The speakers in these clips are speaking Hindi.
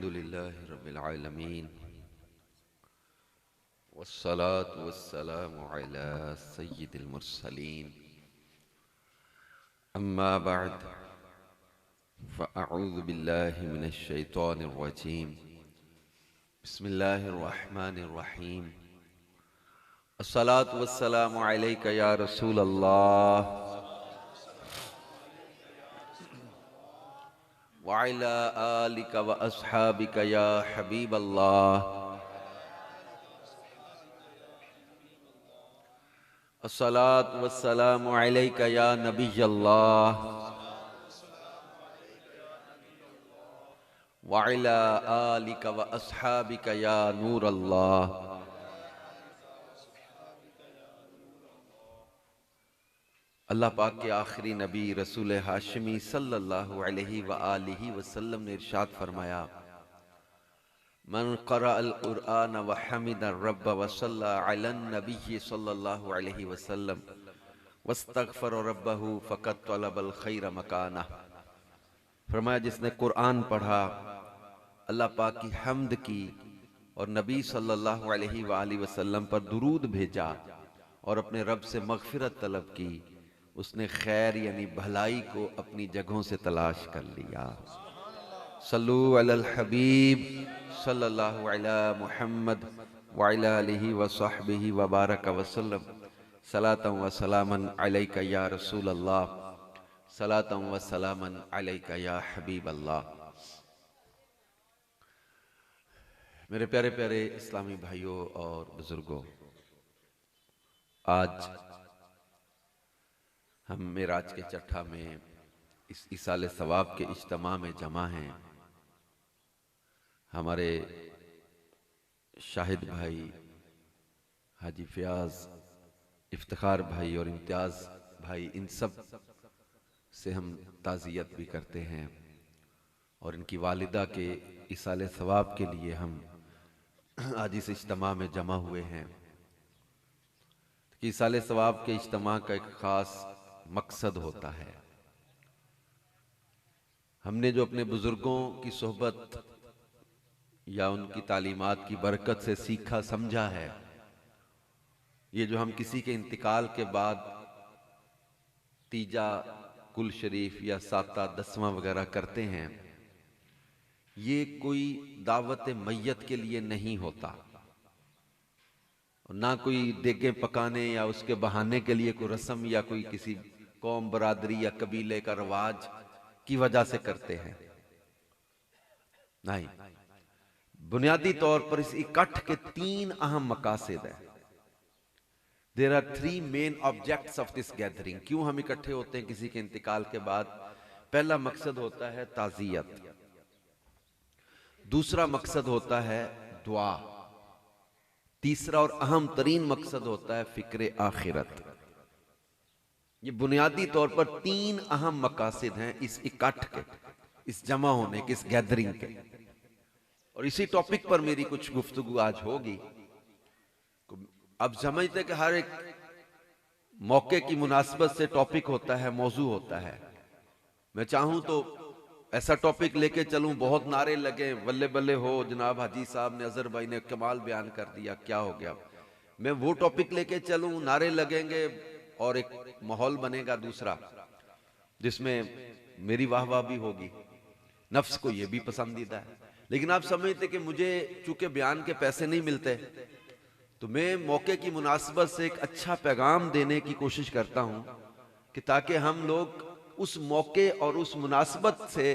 अल्हम्दुलिल्लाहि रब्बिल आलमीन वस्सलातु वस्सलामु अला सय्यिदिल मुरसलीन अम्मा बअद फ़अऊज़ु बिल्लाहि मिनश शैतानिर रजीम बिस्मिल्लाहिर रहमानिर रहीम अस्सलातु वस्सलामु अलैका या रसूलल्लाह व अला आलिका व अस्हाबिका या हबीबल्लाह अस्सलातु वस्सलामु अलैका या नबियल्लाह व अला आलिका व अस्हाबिका या नूरल्लाह। अल्लाह पाक के आखिरी नबी रसूल हाशिमी सल्लल्लाहु अलैहि व आलिहि वसल्लम ने इरशाद फरमाया, मन क़रअल क़ुरआन व हमिद रब्ब व सल्ला अलन नबी सल्लल्लाहु अलैहि वसल्लम वस्तग़फ़र रब्बहु फ़क़द तलबल खैर मकाना। फरमाया, जिसने कुरान पढ़ा, अल्लाह पाक की हम्द की और नबी सल्लल्लाहु अलैहि व आलिहि वसल्लम पर दुरूद भेजा और अपने रब से मग़फ़िरत तलब की, उसने खैर यानी भलाई को अपनी जगहों से तलाश कर लिया। सल्लु अलल हबीब सल्लल्लाहु अला मुहम्मद व अला आलिहि व सहबिहि व बारक वसल्लम सलातन व सलामन अलैका या रसूल अल्लाह सलातन व सलामन अलैका या हबीब अल्लाह। मेरे प्यारे प्यारे इस्लामी भाइयों और बुजुर्गों, आज हम मेराज के चट्ठा में इस इसाले सवाब के इज्तिमा में जमा हैं। हमारे शाहिद भाई, हाजी फयाज, इफ्तिखार भाई और इम्तियाज़ भाई, इन सब से हम ताज़ियत भी करते हैं और इनकी वालिदा के इसाले सवाब के लिए हम आज इस इज्तिमा में जमा हुए हैं। कि इसाले सवाब के इज्तिमा का एक ख़ास मकसद होता है। हमने जो अपने बुजुर्गों की सोहबत या उनकी तालीमात की बरकत से सीखा समझा है, ये जो हम किसी के इंतकाल के बाद तीजा कुल शरीफ या साता दसवां वगैरह करते हैं, ये कोई दावत मैयत के लिए नहीं होता और ना कोई देगे पकाने या उसके बहाने के लिए कोई रस्म या कोई किसी कौम, बरादरी या कबीले का रवाज की वजह से करते हैं। नहीं, बुनियादी तौर पर इस इकट्ठ के तीन अहम मकासद हैं। There are three main objects of this gathering. क्यों हम इकट्ठे होते हैं किसी के इंतकाल के बाद? पहला मकसद होता है ताज़ियत, दूसरा मकसद होता है दुआ, तीसरा और अहम तरीन मकसद होता है फिक्र आखिरत। ये बुनियादी तौर पर तीन अहम मकासद हैं इस इकट्ठ के, इस जमा होने के, इस गैदरिंग के। और इसी टॉपिक पर मेरी कुछ गुफ्तगू आज होगी। अब समझते कि हर एक मौके की मुनासबत से टॉपिक होता है, मौजू होता है। मैं चाहूं तो ऐसा टॉपिक लेके चलूं, बहुत नारे लगे, बल्ले बल्ले हो जनाब हाजी साहब ने, अजहर भाई ने कमाल बयान कर दिया, क्या हो गया। मैं वो टॉपिक लेके चलूं, नारे लगेंगे और एक माहौल बनेगा दूसरा, जिसमें मेरी वाह वाह भी होगी, नफ्स को ये भी पसंदीदा है। लेकिन आप समझते कि मुझे चूंकि बयान के पैसे नहीं मिलते, तो मैं मौके की मुनासबत से एक अच्छा पैगाम देने की कोशिश करता हूं कि ताकि हम लोग उस मौके और उस मुनासबत से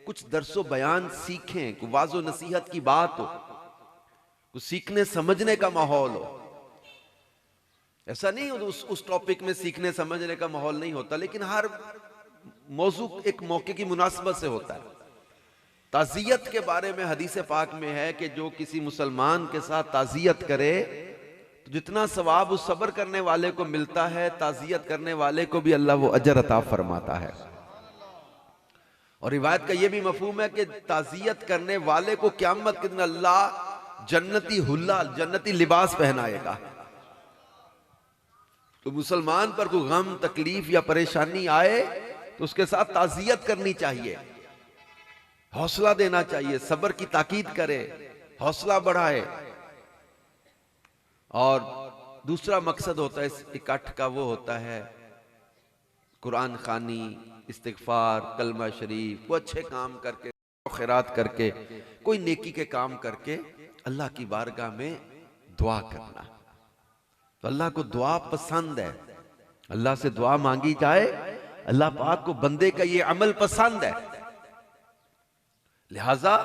कुछ दर्सो बयान सीखें, कुछ वाज़ो नसीहत की बात हो, कुछ सीखने समझने का माहौल हो। ऐसा नहीं हो उस टॉपिक में सीखने समझने का माहौल नहीं होता, लेकिन हर मौजू एक मौके की मुनासबत से होता है। ताज़ियत के बारे में हदीस पाक में है कि जो किसी मुसलमान के साथ ताज़ियत करे तो जितना सवाब उस सब्र करने वाले को मिलता है, ताज़ियत करने वाले को भी अल्लाह वो अजर अता फरमाता है। और रिवायत का यह भी मफहूम है कि ताज़ियत करने वाले को क़यामत के दिन अल्लाह जन्नती हुल्ला, जन्नती लिबास पहनाएगा। तो मुसलमान पर कोई गम, तकलीफ या परेशानी आए तो उसके साथ ताज़ियत करनी चाहिए। हौसला देना चाहिए, सब्र की ताकीद करे, हौसला बढ़ाए। और दूसरा मकसद होता है इस इकट्ठ का, वो होता है कुरान खानी, इस्तिगफार, कलमा शरीफ, वो अच्छे काम करके, खैरात करके, कोई नेकी के काम करके अल्लाह की बारगाह में दुआ करना। तो अल्लाह को दुआ पसंद है, अल्लाह से दुआ मांगी जाए, अल्लाह पाक को बंदे का ये अमल पसंद है। लिहाजा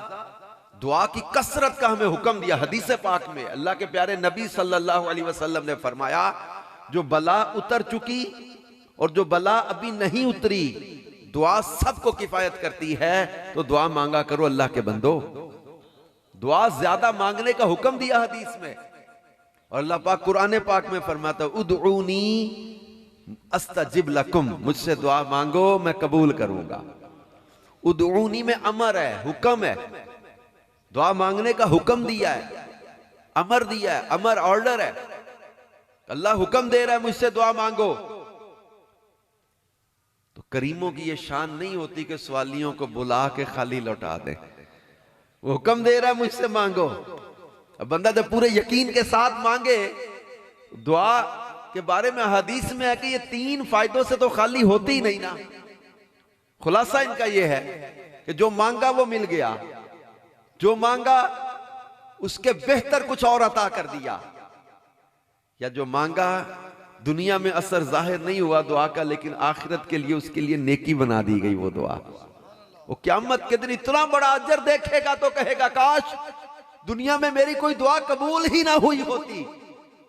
दुआ की कसरत का हमें हुक्म दिया। हदीस पाक में अल्लाह के प्यारे नबी सल्लल्लाहु अलैहि वसल्लम ने फरमाया, जो बला उतर चुकी और जो बला अभी नहीं उतरी, दुआ सबको किफायत करती है। तो दुआ मांगा करो अल्लाह के बंदो। दुआ ज्यादा मांगने का हुक्म दिया हदीस में। और अल्लाह पाक कुरान पाक में फरमाता है, उदऊनी अस्तजिब लकुम, मुझसे दुआ मांगो मैं कबूल करूंगा। उदऊनी में अमर है, हुक्म है, दुआ मांगने का हुक्म दिया है, अमर दिया है, अमर ऑर्डर है। अल्लाह हुक्म दे रहा है मुझसे दुआ मांगो। तो करीमों की ये शान नहीं होती कि सवालियों को बुला के खाली लौटा दें। वो हुक्म दे रहा है मुझसे मांगो। अब बंदा जब पूरे यकीन के साथ मांगे, दुआ के बारे में हदीस में है कि ये 3 फायदों से तो खाली होती ही नहीं ना। खुलासा इनका ये है कि जो मांगा वो मिल गया, जो मांगा उसके बेहतर कुछ और अता कर दिया, या जो मांगा दुनिया में असर जाहिर नहीं हुआ दुआ का, लेकिन आखिरत के लिए उसके लिए नेकी बना दी गई वो दुआ। वो क़यामत के दिन इतना बड़ा अजर देखेगा तो कहेगा काश दुनिया में मेरी कोई दुआ कबूल ही ना हुई होती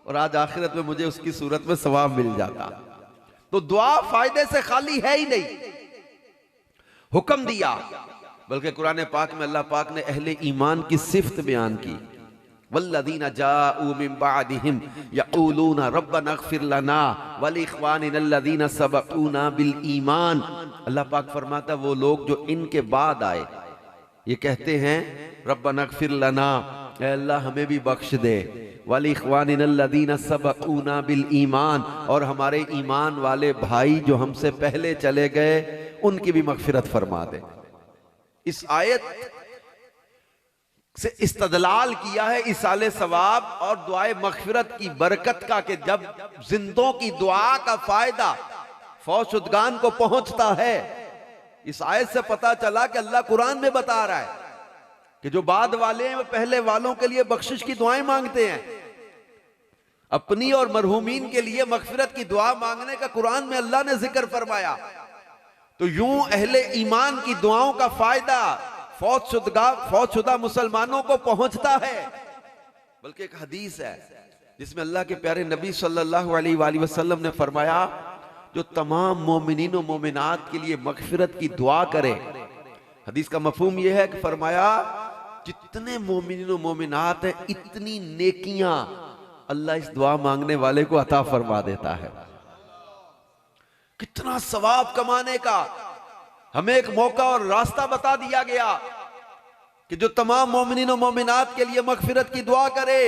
और आज आखिरत में मुझे उसकी सूरत में सवाब मिल जाता। तो दुआ फायदे से खाली है ही नहीं, हुक्म दिया। बल्कि कुरान पाक में अल्लाह पाक ने अहले ईमान की सिफत बयान की, वल्लज़ीना जाऊ मिन बादिहिम यक़ूलूना रब्बना इग़फिर लना वलिइख़वानिनल्लज़ीना सबक़ूना बिल ईमान। अल्लाह पाक फरमाता वो लोग जो इनके बाद आए ये कहते हैं रब्बना इग़फिर लना, ऐ अल्लाह हमें भी बख्श दे, वलिइख़वानिनल्लज़ीना सबक़ूना बिल ईमान, और हमारे ईमान वाले भाई जो हमसे पहले चले गए उनकी भी मग़फ़िरत फरमा दे। इस आयत से इस्तदलाल किया है इसाले सवाब और दुआए मग़फ़िरत की बरकत का, कि जब जिंदों की दुआ का फायदा फौशुदगान को पहुंचता है। इस आयत से पता चला कि अल्लाह कुरान में बता रहा है कि जो बाद वाले हैं वो पहले वालों के लिए बख्शिश की दुआएं मांगते हैं। अपनी और मरहूमीन के लिए मग़फ़िरत की दुआ मांगने का कुरान में अल्लाह ने जिक्र फरमाया। तो यूं अहले ईमान की दुआओं का फायदा फौतशुदा मुसलमानों को पहुंचता है। बल्कि एक हदीस है जिसमें अल्लाह के प्यारे नबी सल्लल्लाहु अलैहि वसल्लम ने फरमाया, जो तमाम मोमिनीन और मोमिनात के लिए मग़फ़िरत की दुआ करे। हदीस का मफ़हूम यह है कि फरमाया जितने मोमिनीन और मोमिनात हैं इतनी नेकियां अल्लाह इस दुआ मांगने वाले को अता फरमा देता है। कितना सवाब कमाने का हमें एक मौका और रास्ता बता दिया गया कि जो तमाम मोमिनीन और मोमिनात के लिए मग़फ़िरत की दुआ करे।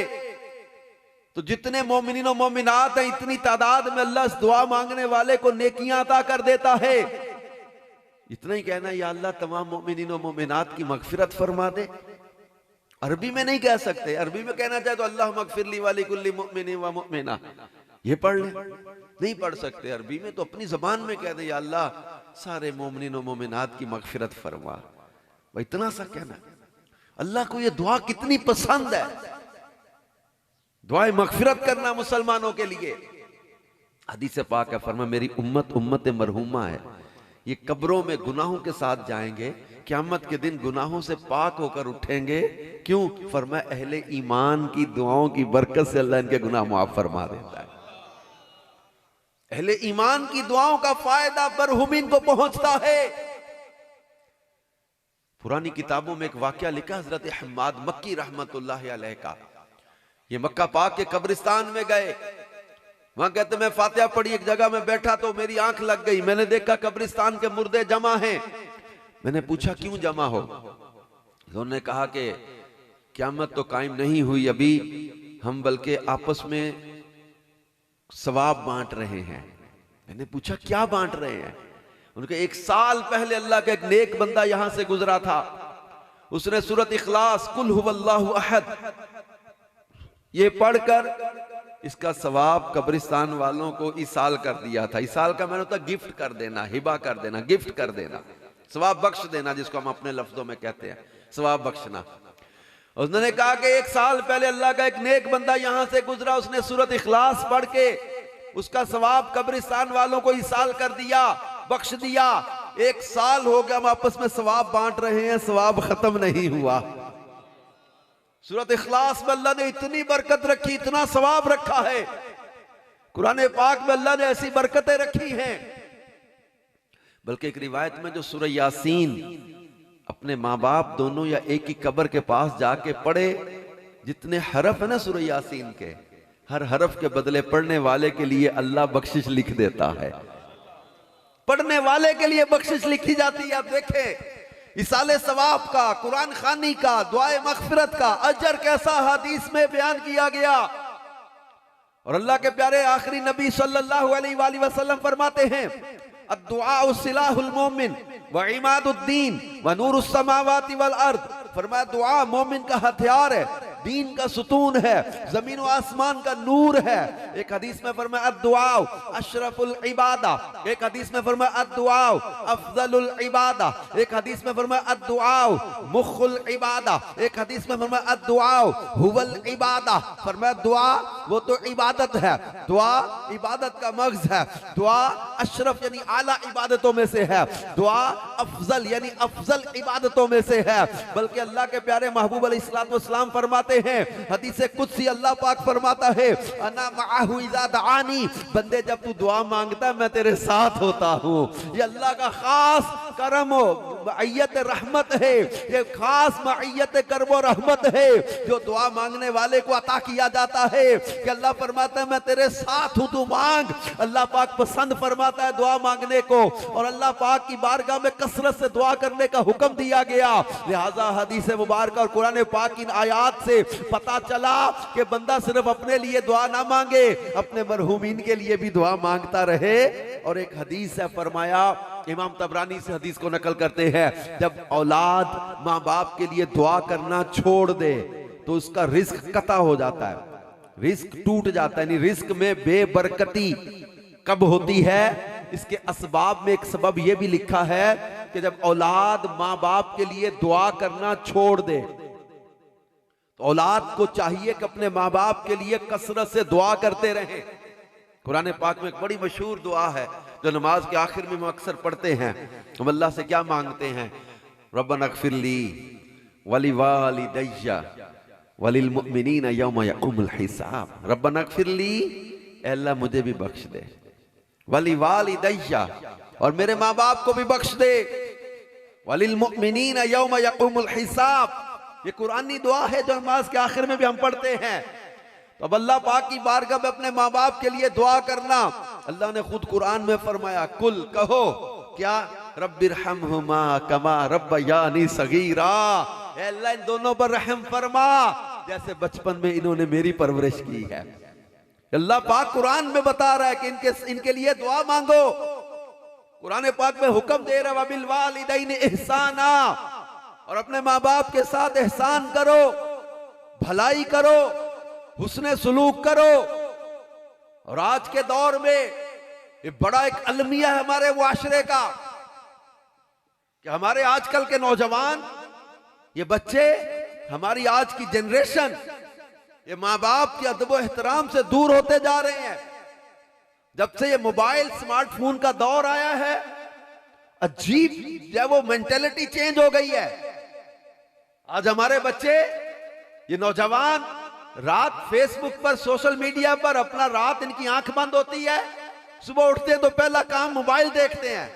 तो जितने मोमिनीन और मोमिनात हैं इतनी तादाद में अल्लाह इस दुआ मांगने वाले को नेकियां अता कर देता है। इतना ही कहना या अल्लाह तमाम मोमिनीन और मोमिनात की मग़फ़िरत फरमा दे। अरबी में नहीं कह सकते, अरबी में कहना चाहे तो अल्लाह मग़फ़िर ली वाली कुल्ली मुमिन व मुमिना, ये पढ़ ले, नहीं पढ़ सकते अरबी में, तो अपनी जबान में कह दे या अल्लाह सारे मोमिनीन और मोमिनात की मग़फ़िरत फरमा। भाई इतना सा कहना। अल्लाह को ये दुआ कितनी पसंद है, दुआए मग़फ़िरत करना मुसलमानों के लिए। हदीस पाक है फरमा मेरी उम्मत उम्मत मरहूमा है, ये कब्रों में गुनाहों के साथ जाएंगे, क़यामत के दिन गुनाहों से पाक होकर उठेंगे। क्यों? फरमाया अहले ईमान की दुआओं की बरकत से अल्लाह इनके गुनाह माफ फरमा देता है। अहले ईमान की दुआओं का फायदा मरहूमीन को पहुंचता है। पुरानी किताबों में एक वाकया लिखा हजरत हम्माद मक्की रहमतुल्लाह अलैह का। ये मक्का पाक के कब्रिस्तान में गए, वहां कहते मैं फातिहा पढ़ी, एक जगह में बैठा तो मेरी आंख लग गई, मैंने देखा कब्रिस्तान के मुर्दे जमा हैं। मैंने पूछा क्यों जमा हो? उन्होंने कहा कि क़यामत तो कायम नहीं हुई अभी, हम बल्कि आपस में सवाब बांट रहे हैं। मैंने पूछा क्या बांट रहे हैं? उनके 1 साल पहले अल्लाह का एक नेक बंदा यहां से गुजरा था, उसने सूरत इखलास, कुल हुवल्लाहु अहद, ये पढ़कर इसका सवाब कब्रिस्तान वालों को इसाल कर दिया था। इसाल का मैंने होता गिफ्ट कर देना, हिबा कर देना, गिफ्ट कर देना, सवाब बख्श देना, जिसको हम अपने लफ्जों में कहते हैं सवाब बख्शना। उसने कहा कि 1 साल पहले अल्लाह का एक नेक बंदा यहां से गुजरा, उसने सूरत इखलास पढ़ के उसका सवाब कब्रिस्तान वालों को इसाल कर दिया, बख्श दिया। 1 साल हो गया हम आपस में सवाब बांट रहे हैं, सवाब खत्म नहीं हुआ। सूरत इखलास में अल्लाह ने इतनी बरकत रखी, इतना सवाब रखा है। कुरान पाक में अल्लाह ने ऐसी बरकतें रखी हैं। बल्कि एक रिवायत में जो सूरह यासीन अपने माँ बाप दोनों या एक ही कब्र के पास जाके पढ़े, जितने हरफ है ना सूरह यासीन के, हर हरफ के बदले पढ़ने वाले के लिए अल्लाह बख्शिश लिख देता है। पढ़ने वाले के लिए बख्शिश लिखी जाती है। आप देखें इसाले सवाब का, कुरान खानी का, दुआए मगफिरत का अजर कैसा हदीस में बयान किया गया। और अल्लाह के प्यारे आखिरी नबी सल्लल्लाहु अलैहि वसल्लम फरमाते हैं, अद्दुआ सिलाहुल मोमिन व इमादुद्दीन व नूरुस समावाति वल अर्द। फरमाया दुआ मोमिन का हथियार है, दीन का सुतून है, जमीन व आसमान का नूर है। एक हदीस में फरमाया अद्दुआ अशरफुल इबादा, एक हदीस में फरमाया अद्दुआ अफजलुल इबादा, एक हदीस में फरमाया अद्दुआ मुखुल इबादा, एक हदीस में फरमाया अद्दुआ हुवल इबादा। फरमाया दुआ वो तो इबादत है, दुआ इबादत का मगज है, दुआ अशरफ यानी आला इबादतों में से है, दुआ अफजल यानी अफजल इबादतों में से है। बल्कि अल्लाह के प्यारे महबूब अलैहिस्सलातु वस्सलाम फरमाते हैं, हदीस कुदसी अल्लाह पाक फरमाता है, अना मअहु इज़ा दआनी, बंदे जब तू दुआ मांगता है मैं तेरे साथ होता हूँ। ये अल्लाह का खास करम मअय्यत रहमत है, ये खास मअय्यत करम रहमत है जो दुआ मांगने वाले को अता किया जाता है। कि अल्लाह फरमाता है मैं तेरे साथ हूँ, तू मांग। अल्लाह पाक पसंद फरमाता है दुआ मांगने को, और अल्लाह पाक की बारगाह में कसरत से दुआ करने का हुक्म दिया गया। लिहाजा हदीस मुबारक और कुरान पाक इन आयात से पता चला कि बंदा सिर्फ अपने लिए दुआ ना मांगे, अपने मरहूमीन के लिए भी दुआ मांगता रहे। और एक हदीस है, फरमाया, इमाम तबरानी से हदीस को नकल करते हैं, जब औलाद माँ बाप के लिए दुआ करना छोड़ दे तो उसका रिस्क कता हो जाता है, रिस्क टूट जाता है। यानी रिस्क में बेबरकती कब होती है, इसके असबाब में एक सबब यह भी लिखा है कि जब औलाद माँ बाप के लिए दुआ करना छोड़ दे तो औलाद को चाहिए कि अपने माँ बाप के लिए कसरत से दुआ करते रहे। कुरान पाक में एक बड़ी मशहूर दुआ है जो नमाज के आखिर में हम अक्सर पढ़ते हैं। हम अल्लाह से क्या मांगते हैं, रब्बना इग़फिरली वली वालिदैया वलिल मुमिनीना यौमा यक़ूमुल हिसाब। रब्बना इग़फिरली, अल्लाह मुझे भी बख्श दे, वली वालिदैया, और मेरे माँ बाप को भी बख्श दे, वलिल मुमिनीना यौमा यक़ूमुल हिसाब। ये कुरानी दुआ है जो नमाज के आखिर में भी हम पढ़ते हैं। तो अब अल्लाह पाक की बारगाह में अपने माँ बाप के लिए दुआ करना, अल्लाह ने खुद कुरान में फरमाया, कुल कहो क्या, रब्बिरहमहुमा कमा रब्बयानी सगीरा, अल्लाह इन दोनों पर रहम फरमा जैसे बचपन में इन्होंने मेरी परवरिश की है। अल्लाह पाक कुरान में बता रहा है कि इनके लिए दुआ मांगो। कुरान पाक में हुक्म दे रहा है, वबिल वालिदैनि इहसाना, और अपने माँ बाप के साथ एहसान करो, भलाई करो, हुस्ने सुलूक करो। और आज के दौर में ये बड़ा एक अलमिया है हमारे मुआशरे का कि हमारे आजकल के नौजवान, ये बच्चे, हमारी आज की जनरेशन, ये माँ बाप के अदब एहतराम से दूर होते जा रहे हैं। जब से ये मोबाइल स्मार्टफोन का दौर आया है, अजीब जो वो मेंटेलिटी चेंज हो गई है। आज हमारे बच्चे, ये नौजवान, रात फेसबुक पर, सोशल मीडिया पर अपना, रात इनकी आंख बंद होती है, सुबह उठते हैं तो पहला काम मोबाइल देखते हैं।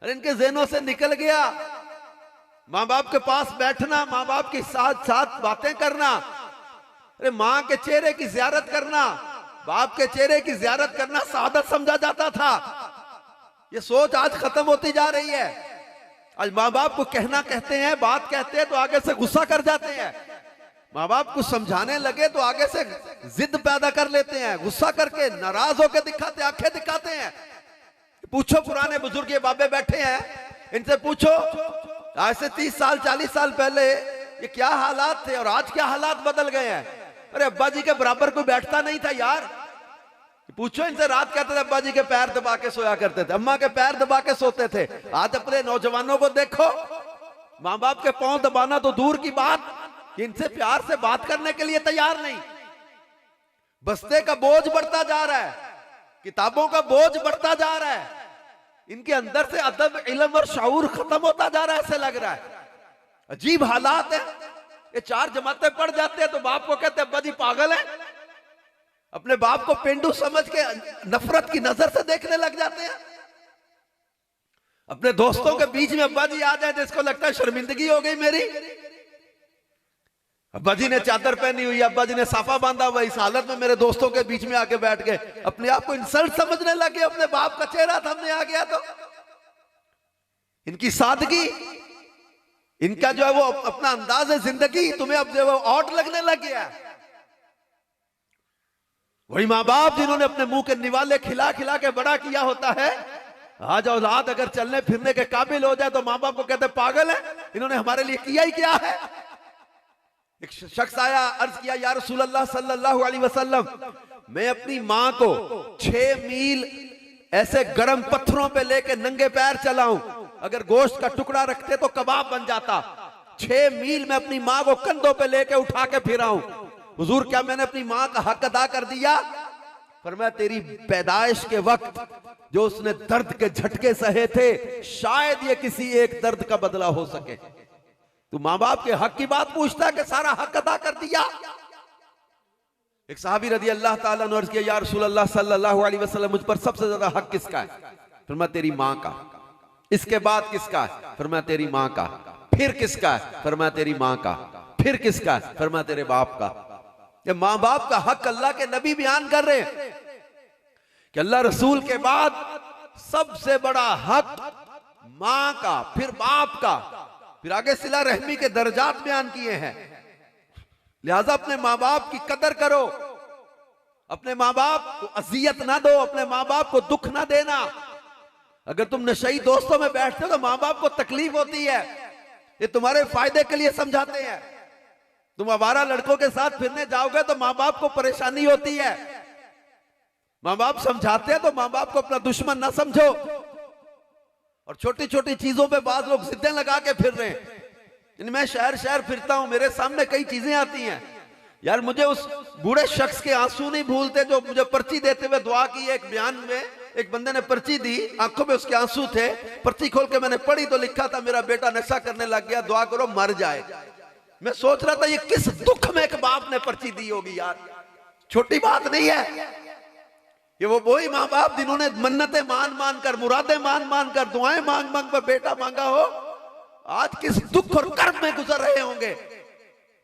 और इनके ज़हनों से निकल गया माँ बाप के पास बैठना, माँ बाप के साथ साथ बातें करना। अरे माँ के चेहरे की ज़ियारत करना, बाप के चेहरे की ज़ियारत करना सादत समझा जाता था। ये सोच आज खत्म होती जा रही है। आज माँ बाप को कहना कहते हैं, बात कहते हैं तो आगे से गुस्सा कर जाते हैं। माँ बाप को समझाने लगे तो आगे से जिद पैदा कर लेते हैं, गुस्सा करके नाराज होकर दिखाते, आंखें दिखाते हैं। पूछो पुराने बुजुर्ग, ये बाबे बैठे हैं, इनसे पूछो आज से 30 साल 40 साल पहले ये क्या हालात थे और आज क्या हालात बदल गए हैं। अरे अब्बा जी के बराबर कोई बैठता नहीं था यार। पूछो इनसे, रात कहते थे अब्बा जी के पैर दबा के सोया करते थे, अम्मा के पैर दबा के सोते थे। आज अपने नौजवानों को देखो, माँ बाप के पांव दबाना तो दूर की बात, इनसे प्यार से बात करने के लिए तैयार नहीं। बस्ते का बोझ बढ़ता जा रहा है, किताबों का बोझ बढ़ता जा रहा है, इनके अंदर से अदब इल्म और शऊर खत्म होता जा रहा है, ऐसे लग रहा है। अजीब हालात है। ये 4 जमातें पढ़ जाते हैं तो बाप को कहते हैं अब्बा जी पागल है। अपने बाप को पेंडू समझ के नफरत की नजर से देखने लग जाते हैं। अपने दोस्तों के बीच में अब्बा जी आ जाए तो इसको लगता है शर्मिंदगी हो गई मेरी। अब्बा जी ने चादर पहनी हुई, अब्बा जी ने साफा बांधा हुआ, इस हालत में मेरे दोस्तों के बीच में आके बैठ गए, अपने आप को इंसल्ट समझने लगे। अपने बाप का चेहरा सामने आ गया तो इनकी सादगी, इनका जो है वो अपना अंदाज है जिंदगी, तुम्हें अब जो है वो ऑड लगने लग गया। वही माँ बाप जिन्होंने अपने मुंह के निवाले खिला खिला के बड़ा किया होता है, आज औलाद अगर चलने फिरने के काबिल हो जाए तो माँ बाप को कहते पागल है, इन्होंने हमारे लिए किया ही क्या है। एक शख्स आया, अर्ज किया या रसूल अल्लाह सल्लल्लाहु अलैहि वसल्लम, मैं अपनी माँ को 6 मील ऐसे गर्म पत्थरों पे लेके नंगे पैर चलाऊं, अगर गोश्त का टुकड़ा रखते तो कबाब बन जाता। 6 मील में अपनी माँ को कंधों पे लेके उठा के फिराऊं, हुजूर क्या मैंने अपनी माँ का हक अदा कर दिया? फरमाया तेरी पैदाइश के वक्त जो उसने दर्द के झटके सहे थे, शायद ये किसी एक दर्द का बदला हो सके। तू माँ बाप के हक की बात पूछता है कि सारा हक अदा कर दिया। एक साहबी रदी अल्लाह ताला ने अर्ज किया या रसूल अल्लाह सल्लल्लाहु अलैहि वसल्लम, मुझ पर सबसे ज्यादा हक किसका है? फरमाया तेरी माँ का। इसके बाद किसका है? फरमाया तेरी माँ का। फिर किसका है? फरमाया तेरी माँ का। फिर किसका है? फरमाया तेरे बाप का। ये माँ बाप का हक अल्लाह के नबी बयान कर रहे हैं कि अल्लाह रसूल के बाद सबसे बड़ा हक माँ का, फिर बाप का, फिर आगे सिला रहमी के दर्जात बयान किए हैं। लिहाजा अपने माँ बाप की कदर करो, अपने माँ बाप को अजियत ना दो, अपने माँ बाप को दुख ना देना। अगर तुम नशई दोस्तों में बैठते हो तो माँ बाप को तकलीफ होती है, ये तुम्हारे फायदे के लिए समझाते हैं। तुम आवारा लड़कों के साथ फिरने जाओगे तो माँ बाप को परेशानी होती है। माँ बाप समझाते हैं तो माँ बाप को अपना दुश्मन ना समझो। और छोटी छोटी चीजों पे बाद लोग जिद्दें लगा के फिर रहे हैं। मैं शहर शहर फिरता हूं, मेरे सामने कई चीजें आती हैं यार, मुझे उस बूढ़े शख्स के आंसू नहीं भूलते जो मुझे पर्ची देते हुए दुआ की। एक बयान में एक बंदे ने पर्ची दी, आंखों में उसके आंसू थे, पर्ची खोल के मैंने पढ़ी तो लिखा था मेरा बेटा नशा करने लग गया, दुआ करो मर जाए। मैं सोच रहा था ये किस दुख में एक बाप ने पर्ची दी होगी यार, छोटी बात नहीं है। ये वो वही माँ बाप जिन्होंने मन्नतें मान मान कर, मुरादें मान मान कर, दुआएं मांग मांग कर बेटा मांगा हो, आज किस दुख और कर्म में गुजर रहे होंगे,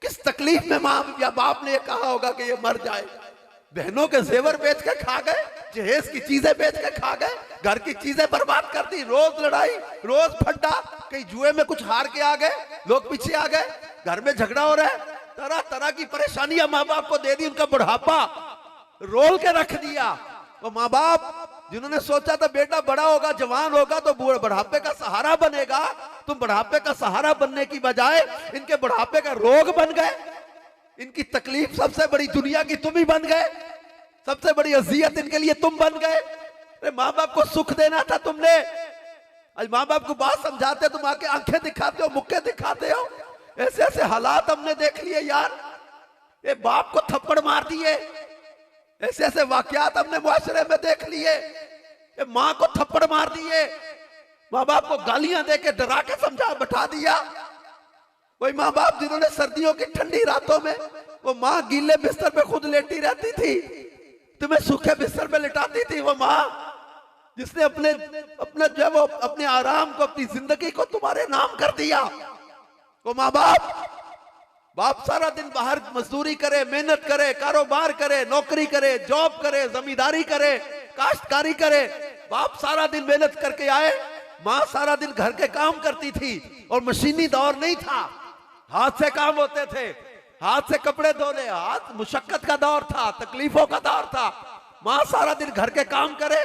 किस तकलीफ में माँ या बाप ने ये कहा होगा कि ये मर जाए। बहनों के जेवर बेच के खा गए, जहेज की चीजें बेच के खा गए, घर की चीजें बर्बाद कर दी, रोज लड़ाई, रोज फड्डा, कहीं जुए में कुछ हार के आ गए, लोग पीछे आ गए, घर में झगड़ा हो रहा है, तरह तरह की परेशानियां माँ बाप को दे दी, उनका बुढ़ापा रोल के रख दिया। वो माँ बाप जिन्होंने सोचा था बेटा बड़ा होगा, जवान होगा तो बुढ़ापे का सहारा बनेगा, तुम बुढ़ापे का सहारा बनने की बजाय इनके बुढ़ापे का रोग बन गए। इनकी तकलीफ सबसे बड़ी दुनिया की तुम ही बन गए, सबसे बड़ी अजियत इनके लिए तुम बन गए। अरे माँ बाप को सुख देना था तुमने, आज माँ बाप को बात समझाते तुम आके आंखें दिखाते हो, मुक्के दिखाते हो। ऐसे ऐसे हालात हमने देख लिए यार, ये बाप को थप्पड़ मार दिए, ऐसे ऐसे वाकयात हमने मुआशरे में देख लिए, ये माँ को थप्पड़ मार दिए, माँ बाप को गालियां देके डरा के समझा बैठा दिया। वही माँ बाप जिन्होंने सर्दियों की ठंडी रातों में वो माँ गीले बिस्तर पे खुद लेटी रहती थी, तुम्हें सूखे बिस्तर पे लिटाती थी। वो माँ जिसने अपने जो वो अपने आराम को, अपनी जिंदगी को तुम्हारे नाम कर दिया। वो माँ बाप सारा दिन बाहर मजदूरी करे, मेहनत करे, कारोबार करे, नौकरी करे, जॉब करे, जमींदारी करे, काश्तकारी करे, बाप सारा दिन मेहनत करके आए, माँ सारा दिन घर के काम करती थी। और मशीनी दौर नहीं था, हाथ से काम होते थे, हाथ से कपड़े धोने, हाथ मुशक्कत का दौर था, तकलीफों का दौर था। माँ सारा दिन घर के काम करे,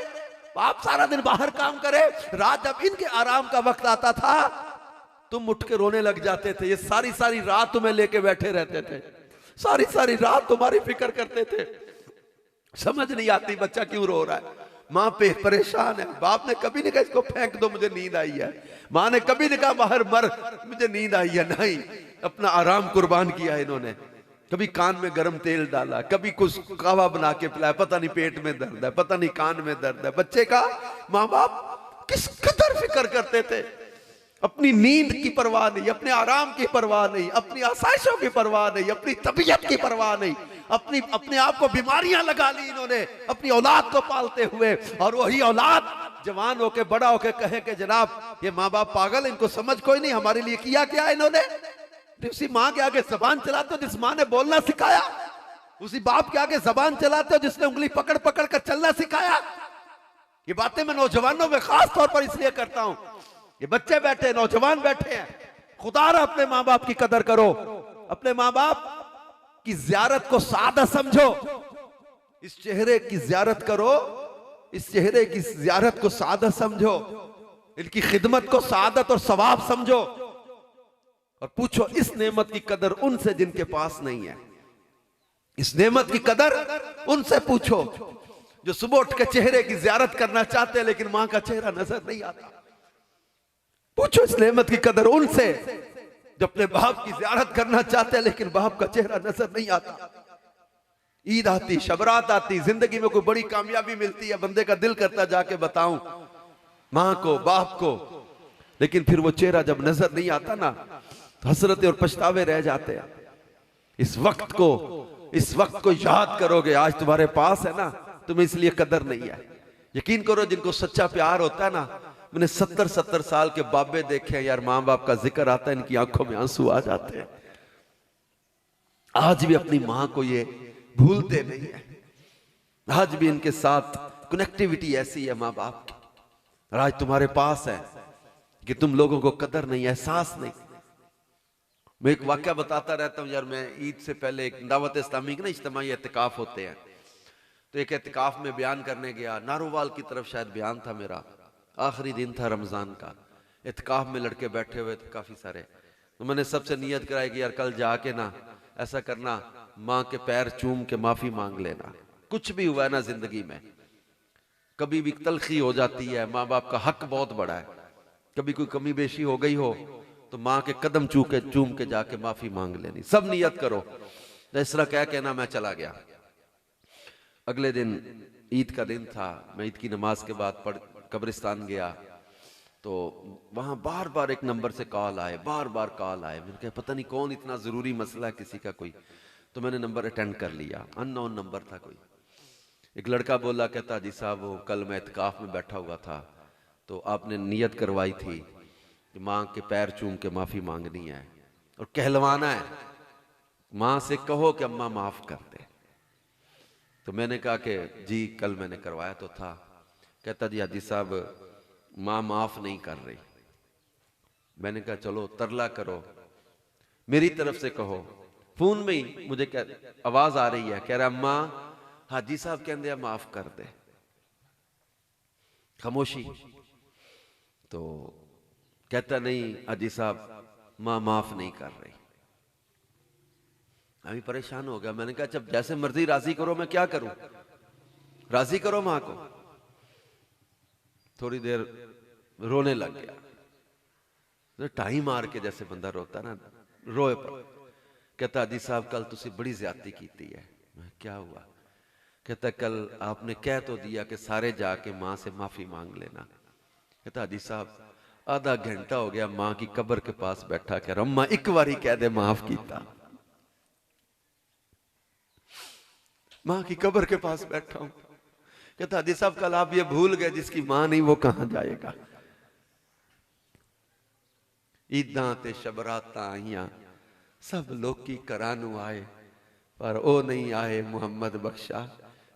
बाप सारा दिन बाहर काम करे। रात जब इनके आराम का वक्त आता था तुम उठ के रोने लग जाते थे। ये सारी सारी रात तुम्हें लेके बैठे रहते थे, सारी सारी रात तुम्हारी फिक्र करते थे। समझ नहीं आती बच्चा क्यों रो रहा है। माँ पे परेशान है। बाप ने कभी नहीं कहा इसको फेंक दो मुझे नींद आई है। माँ ने कभी नहीं कहा बाहर मर मुझे नींद आई है। नहीं, अपना आराम कुर्बान किया इन्होंने। कभी कान में गरम तेल डाला, कभी कुछ कावा बना के पिलाया, पता नहीं पेट में दर्द है, पता नहीं कान में दर्द है। बच्चे का माँ बाप किस कदर फिक्र करते थे। अपनी नींद की परवाह नहीं, अपने आराम की परवाह नहीं, अपनी आसाइशों की परवाह नहीं, अपनी तबीयत की परवाह नहीं, अपने आप को बीमारियां लगा ली इन्होंने अपनी औलाद को पालते हुए। और वही औलाद जवान होके बड़ा होके कहे कि जनाब ये माँ बाप पागल, इनको समझ कोई नहीं, हमारे लिए किया क्या इन्होंने। उसी माँ के आगे जबान चलाते हो जिस माँ ने बोलना सिखाया, उसी बाप के आगे जबान चलाते हो जिसने उंगली पकड़ पकड़ कर चलना सिखाया। ये बातें मैं नौजवानों में खास तौर पर इसलिए करता हूं, ये बच्चे बैठे नौजवान बैठे हैं, खुदारा अपने माँ बाप की कदर करो, अपने माँ बाप की जियारत को सादा समझो। इस चेहरे की जियारत करो, इस चेहरे की जियारत को सादा समझो, इनकी खिदमत को सादत और सवाब समझो। और पूछो इस नेमत की कदर उनसे जिनके पास नहीं है। इस नेमत की कदर उनसे पूछो जो सुबह उठ के चेहरे की जियारत करना चाहते हैं लेकिन मां का चेहरा नजर नहीं आता। पूछो इस नेमत की कदर उनसे जो अपने बाप की जियारत करना चाहते हैं लेकिन बाप का चेहरा नजर नहीं आता। ईद आती, शबरात आती, जिंदगी में कोई बड़ी कामयाबी मिलती है, बंदे का दिल करता जाके बताऊं मां को बाप को, लेकिन फिर वो चेहरा जब नजर नहीं आता ना तो हसरतें और पछतावे रह जाते हैं। इस वक्त को याद करोगे, आज तुम्हारे पास है ना, तुम्हें इसलिए कदर नहीं है। यकीन करो जिनको सच्चा प्यार होता है ना, मैंने 70-70 साल के बाबे देखे हैं यार, मां बाप का जिक्र आता है इनकी आंखों में आंसू आ जाते हैं। आज भी अपनी मां को ये भूलते नहीं है, आज भी इनके साथ कनेक्टिविटी ऐसी है मां बाप की। और आज तुम्हारे पास है कि तुम लोगों को कदर नहीं, एहसास नहीं। मैं एक वाक्या बताता रहता हूँ यार, मैं ईद से पहले एक दावत इस्लामी के ना इज्तिमाई एतिकाफ होते हैं, तो एक एतिकाफ में बयान करने गया, नारोवाल की तरफ शायद बयान था मेरा, आखिरी दिन था रमजान का। एतिकाफ में लड़के बैठे हुए थे काफी सारे, तो मैंने सबसे नियत कराई कि यार कल जाके ना ऐसा करना, माँ के पैर चूम के माफी मांग लेना। कुछ भी हुआ है ना जिंदगी में, कभी भी तलखी हो जाती है, माँ बाप का हक बहुत बड़ा है, कभी कोई कमी बेशी हो गई हो तो माँ के कदम चूम के जाके माफी मांग लेनी। सब नियत करो। तो इस तरह कह के ना मैं चला गया। अगले दिन ईद का दिन था, मैं ईद की नमाज के बाद कब्रिस्तान गया, तो वहां बार बार एक नंबर से कॉल आए, बार बार कॉल आए। मैंने कहा पता नहीं कौन, इतना जरूरी मसला है किसी का कोई, तो मैंने नंबर अटेंड कर लिया। अननोन नंबर था कोई। एक लड़का बोला, कहता जी साहब वो कल मैं इत्काफ में बैठा हुआ था तो आपने नियत करवाई थी कि माँ के पैर चूम के माफी मांगनी है और कहलवाना है, माँ से कहो कि अम्मा माफ कर दे। तो मैंने कहा कि जी कल मैंने करवाया तो था। कहता जी हाजी साहब माँ माफ नहीं कर रही। मैंने कहा चलो तरला करो, मेरी तरफ से कहो। फोन में ही मुझे आवाज आ रही है, कह रहा अम्मा हाजी साहब कहते माफ कर दे। खामोशी। तो कहता नहीं हाजी साहब माँ माफ नहीं कर रही। अभी परेशान हो गया। मैंने कहा जब जैसे मर्जी राजी करो, मैं क्या करूं, राजी करो माँ को। थोड़ी देर रोने लग गया, टाइम मार के जैसे बंदा रोता ना, रोए पर। कहता हाजी साहब कल तुसी बड़ी ज्यादती की है। मैं क्या हुआ? कहता कल आपने कह तो दिया कि सारे जाके माँ से माफी मांग लेना। कहता हाजी साहब आधा घंटा हो गया माँ की कब्र के पास बैठा, कह अम्मा एक बारी कह दे माफ कीता। माँ की कब्र के पास बैठा हूं। कहता हाजी साहब कल आप ये भूल गए जिसकी माँ नहीं वो कहां जाएगा। ईदां ते शबरातां आईयां सब लोकी करानू आए, पर ओ नहीं आए मुहम्मद बख्शा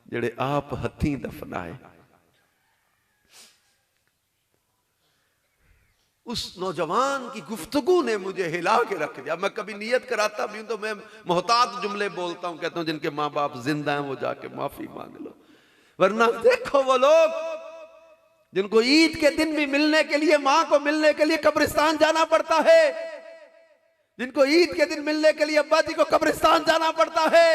जेड़े आप हथी दफनाए। उस नौजवान की गुफ्तगू ने मुझे हिला के रख दिया। मैं कभी नियत कराता भी हूं तो मैं मोहताज जुमले बोलता हूं, कहता हूं जिनके माँ बाप जिंदा हैं वो जाके माफी मांग लो, वरना देखो वो लोग जिनको ईद के दिन भी मिलने के लिए, मां को मिलने के लिए कब्रिस्तान जाना पड़ता है, जिनको ईद के दिन मिलने के लिए अब्बा जी को कब्रिस्तान जाना पड़ता है।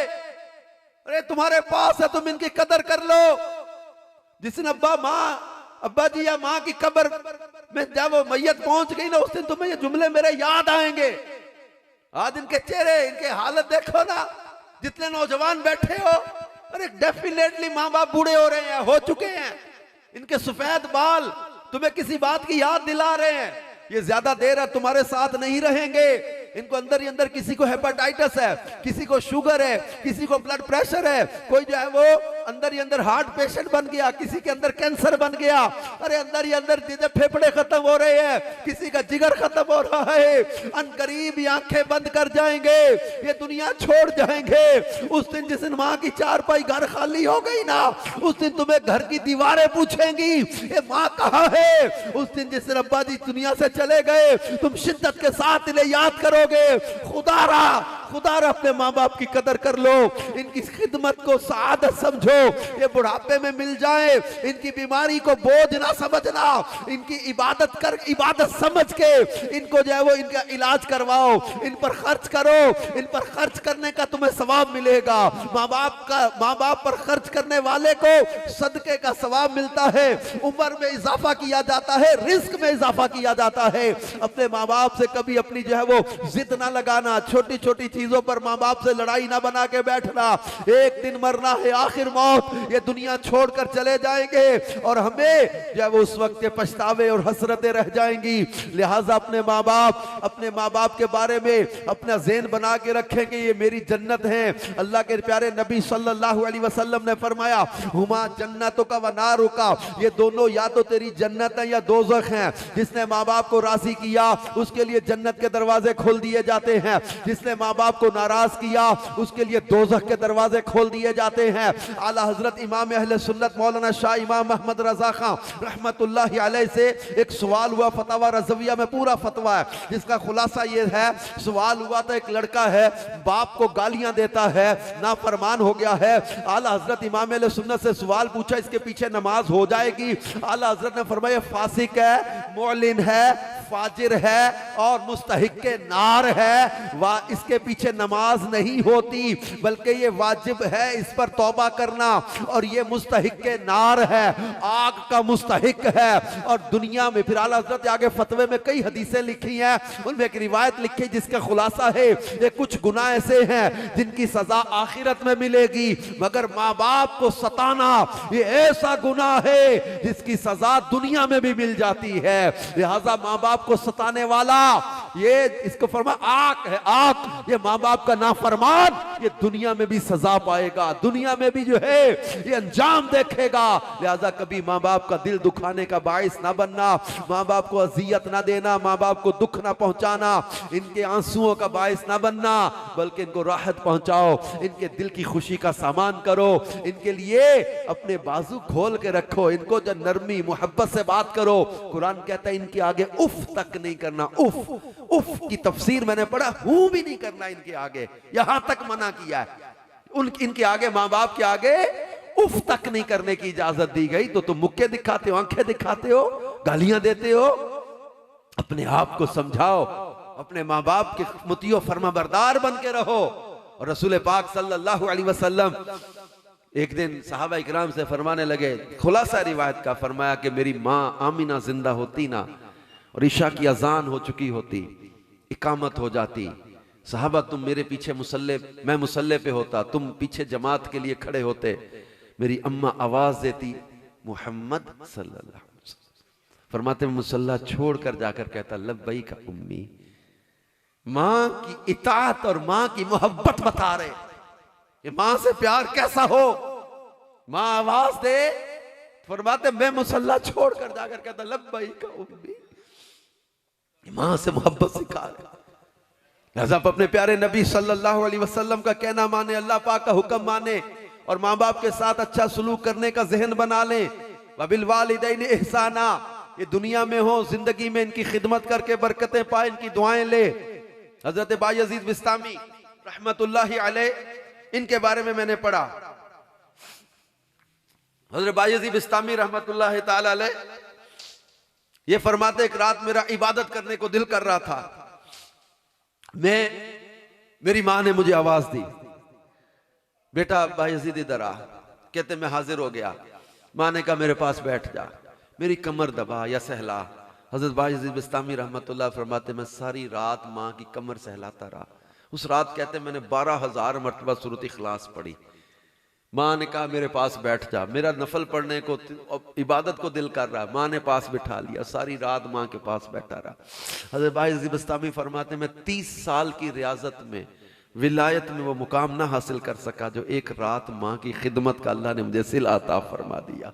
अरे तुम्हारे पास है, तुम इनकी कदर कर लो। जिस दिन अब्बा जी या मां की कब्र में जब वो मैयत पहुंच गई ना, उस दिन तुम्हें ये जुमले मेरे याद आएंगे। आज इनके चेहरे, इनके हालत देखो ना, जितने नौजवान बैठे हो, अरे डेफिनेटली माँ बाप बूढ़े हो रहे हैं, हो चुके हैं। इनके सफेद बाल तुम्हें किसी बात की याद दिला रहे हैं। ये ज्यादा देर है तुम्हारे साथ नहीं रहेंगे। इनको अंदर ही अंदर, किसी को हेपेटाइटिस है, किसी को शुगर है, किसी को ब्लड प्रेशर है, कोई जो है वो अंदर ही अंदर हार्ट पेशेंट बन गया, किसी के अंदर कैंसर बन गया। अरे अंदर ही अंदर फेफड़े खत्म हो रहे हैं, किसी का जिगर खत्म हो रहा है। अनकरीब आंखें बंद कर जाएंगे, ये दुनिया छोड़ जाएंगे। उस दिन जिस दिन माँ की चारपाई घर खाली हो गई ना, उस दिन तुम्हें घर की दीवारें पूछेंगी ये माँ कहाँ है। उस दिन जिस दिन अब्बा जी दुनिया से चले गए, तुम शिद्दत के साथ इन्हें याद करोगे। खुदारा अपने माँ बाप की कदर कर लो, इनकी खिदमत को सआदत समझो। ये बुढ़ापे में मिल जाए, इनकी बीमारी को बोझ ना समझना, इनकी इबादत समझ के इनको जो है वो इनका इलाज करवाओ, इन पर खर्च करो। इन पर खर्च करने का तुम्हें सवाब मिलेगा। माँ बाप पर खर्च करने वाले को सदके का सवाब मिलता है। उम्र में इजाफा किया जाता है, रिस्क में इजाफा किया जाता है। अपने माँ बाप से कभी अपनी जो है वो जिद ना लगाना, छोटी छोटी चीजों पर माँ बाप से लड़ाई ना बना के बैठना। एक दिन मरना है, आखिर मौत, ये दुनिया छोड़कर चले जाएंगे और हमें जो है वो उस वक्त के पछतावे और हसरतें रह जाएंगी। लिहाजा अपने माँ बाप के बारे में अपना ज़हन बना के रखेंगे, ये मेरी जन्नत है। अल्लाह के प्यारे नबी सल्लल्लाहु अलैहि वसल्लम ने फरमाया, हुमा जन्नतों का व नारों का, ये दोनों या तो तेरी जन्नत है या दोज़ख है। जिसने माँ बाप को राजी किया उसके लिए जन्नत के दरवाजे खोल दिए जाते हैं, जिसने माँ बाप को नाराज किया उसके लिए दोज़ख के दरवाजे खोल दिए जाते हैं। आला हजरत इमाम अहले सुन्नत मौलाना शाह इमाम अहमद रजा खां रहमतुल्लाहि अलैह से एक सवाल हुआ, फतवा रज़विया में पूरा फतवा है, जिसका खुलासा ये है। सवाल हुआ था, एक लड़का है, बाप को गालियां देता है, नाफरमान हो गया है। आला हजरत इमाम अहले सुन्नत से सवाल पूछा, इसके पीछे नमाज हो जाएगी? आला हजरत ने फरमाया, फासिक है, मुअलिन है, फाजिर है और मुस्तहिक के नार है, वह इसके पीछे नमाज नहीं होती, बल्कि ये वाजिब है इस पर तौबा करना, और ये मुस्तहिक के नार है, आग का मुस्तहिक है। और दुनिया में फिर आला हज़रत आगे फतवे में कई हदीसें लिखी हैं, उनमें एक रिवायत लिखी जिसका खुलासा है ये कुछ गुनाह ऐसे हैं जिनकी सजा आखिरत में मिलेगी, मगर माँ बाप को सताना ये ऐसा गुनाह है जिसकी सजा दुनिया में भी मिल जाती है। लिहाजा माँ बाप को सताने वाला, ये इसको फरमा आग है, आग, ये माँ बाप का नाफरमान ये दुनिया में भी सजा पाएगा, दुनिया में भी जो है ये अंजाम देखेगा। लिहाजा कभी माँ बाप का दिल दुखाने का बाइस ना बनना, माँ बाप को अजियत ना देना, माँ बाप को दुख ना पहुंचाना, इनके आंसुओं का बाइस ना बनना, बल्कि इनको राहत पहुंचाओ, इनके दिल की खुशी का सामान करो, इनके लिए अपने बाजू खोल के रखो, इनको जो नरमी मोहब्बत से बात करो। कुरान कहता है इनके आगे उफ तक नहीं करना। उफ की तफसीर मैंने पढ़ा, हूं भी नहीं करना इनके आगे, यहां तक मना किया है। इनके आगे, माँ बाप के आगे उफ तक नहीं करने की इजाजत दी गई। तो तुम मुक्के दिखाते हो, आंखें दिखाते हो, गालियां देते हो। अपने आप को समझाओ, अपने माँ बाप के मुतियो फर्माबरदार बन के रहो। और रसूल पाक सल्लल्लाहु अलैहि वसल्लम एक दिन सहाबा इकराम से फरमाने लगे, खुलासा रिवायत का, फरमाया कि मेरी माँ आमिना जिंदा होती ना और ईशा की अजान हो चुकी होती, इकामत हो जाती, साहबा तुम मेरे पीछे मुसल्ले, मैं मुसल्ले पे होता, तुम पीछे जमात के लिए खड़े होते, मेरी अम्मा आवाज देती मोहम्मद सल्लल्लाहु अलैहि वसल्लम, फरमाते मुसल्ला छोड़कर जाकर कहता लब्बैक उम्मी। मां की इताअत और मां की मोहब्बत बता रहे कि मां से प्यार कैसा हो। मां आवाज दे, फरमाते मैं मुसल्ला छोड़कर जाकर कहता लब्बैक उम्मी, मां से मोहब्बत सिखा रहे। लिहाजा अपने प्यारे नबी सल्लल्लाहु अलैहि वसल्लम का कहना माने, अल्लाह पाक का हुक्म माने और माँ बाप के साथ अच्छा सलूक करने का जहन बना ले। वबिल वालिदैन एहसाना, ये दुनिया में हो, जिंदगी में इनकी खिदमत करके बरकतें पाए, इनकी दुआएं ले। हजरत बायजीद बिस्तामी रहमतुल्लाहि अलैह, इनके बारे में मैंने पढ़ा। हजरत बायजीद बिस्तामी रहमतुल्लाहि ताला अलैह ये फरमाते एक रात मेरा इबादत करने को दिल कर रहा था, मेरी मां ने मुझे आवाज दी, बेटा बायजीद इधर आ। कहते मैं हाजिर हो गया। मां ने कहा मेरे पास बैठ जा। मेरी कमर दबा या सहला। हजरत बायजीद बिस्तामी रहमतुल्लाह फरमाते मैं सारी रात मां की कमर सहलाता रहा। उस रात कहते मैंने 12,000 मरतबा सूरत इखलास पढ़ी। मां ने कहा मेरे पास बैठ जा। मेरा नफल पढ़ने को, इबादत को दिल कर रहा। मां ने पास बिठा लिया। सारी रात मां के पास बैठा रहा। हजरत बायजीद बिस्तामी फरमाते मैं 30 साल की रियाजत में, विलायत में वो मुकाम ना हासिल कर सका जो एक रात मां की खिदमत का अल्लाह ने मुझे सिला अता फरमा दिया।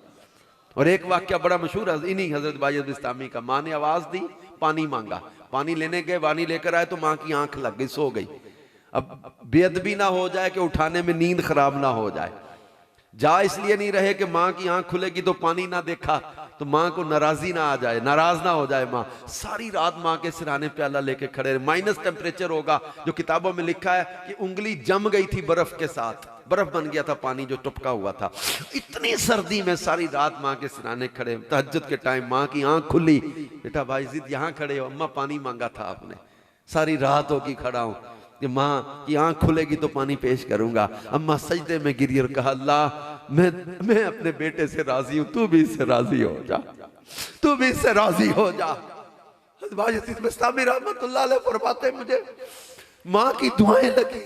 और एक वाक्या बड़ा मशहूर है इन्हीं हजरत बायजीद बिस्तामी का। मां ने आवाज दी, पानी मांगा, पानी लेने गए, पानी लेकर आए तो मां की आंख लग गई, सो गई। अब बेअदबी ना हो जाए कि उठाने में नींद खराब ना हो जाए। जा इसलिए नहीं रहे कि मां की आंख खुलेगी तो पानी ना देखा तो मां को नाराजी ना आ जाए, नाराज ना हो जाए मां। सारी रात मां के सिराने प्याला लेके खड़े रहे। माइनस टेम्परेचर होगा, जो किताबों में लिखा है कि उंगली जम गई थी बर्फ के साथ, बर्फ बन गया था पानी जो टपका हुआ था। इतनी सर्दी में सारी रात मां के सिराने खड़े। तहज्जुद के टाइम मां की आंख खुली, बेटा भाईजीद यहाँ खड़े हो, अम्मा पानी मांगा था आपने। सारी रात होगी खड़ा हूं कि मां की आंख खुलेगी तो पानी पेश करूंगा। अम्मा सजदे में गिरी और कहा अल्लाह मैं अपने बेटे से राजी हूं, तू भी इससे राजी हो जा, तू भी इससे राजी हो जा। बायजीद बिस्तामी रहमतुल्लाह अलैह फरमाते मुझे मां की दुआएं लगी।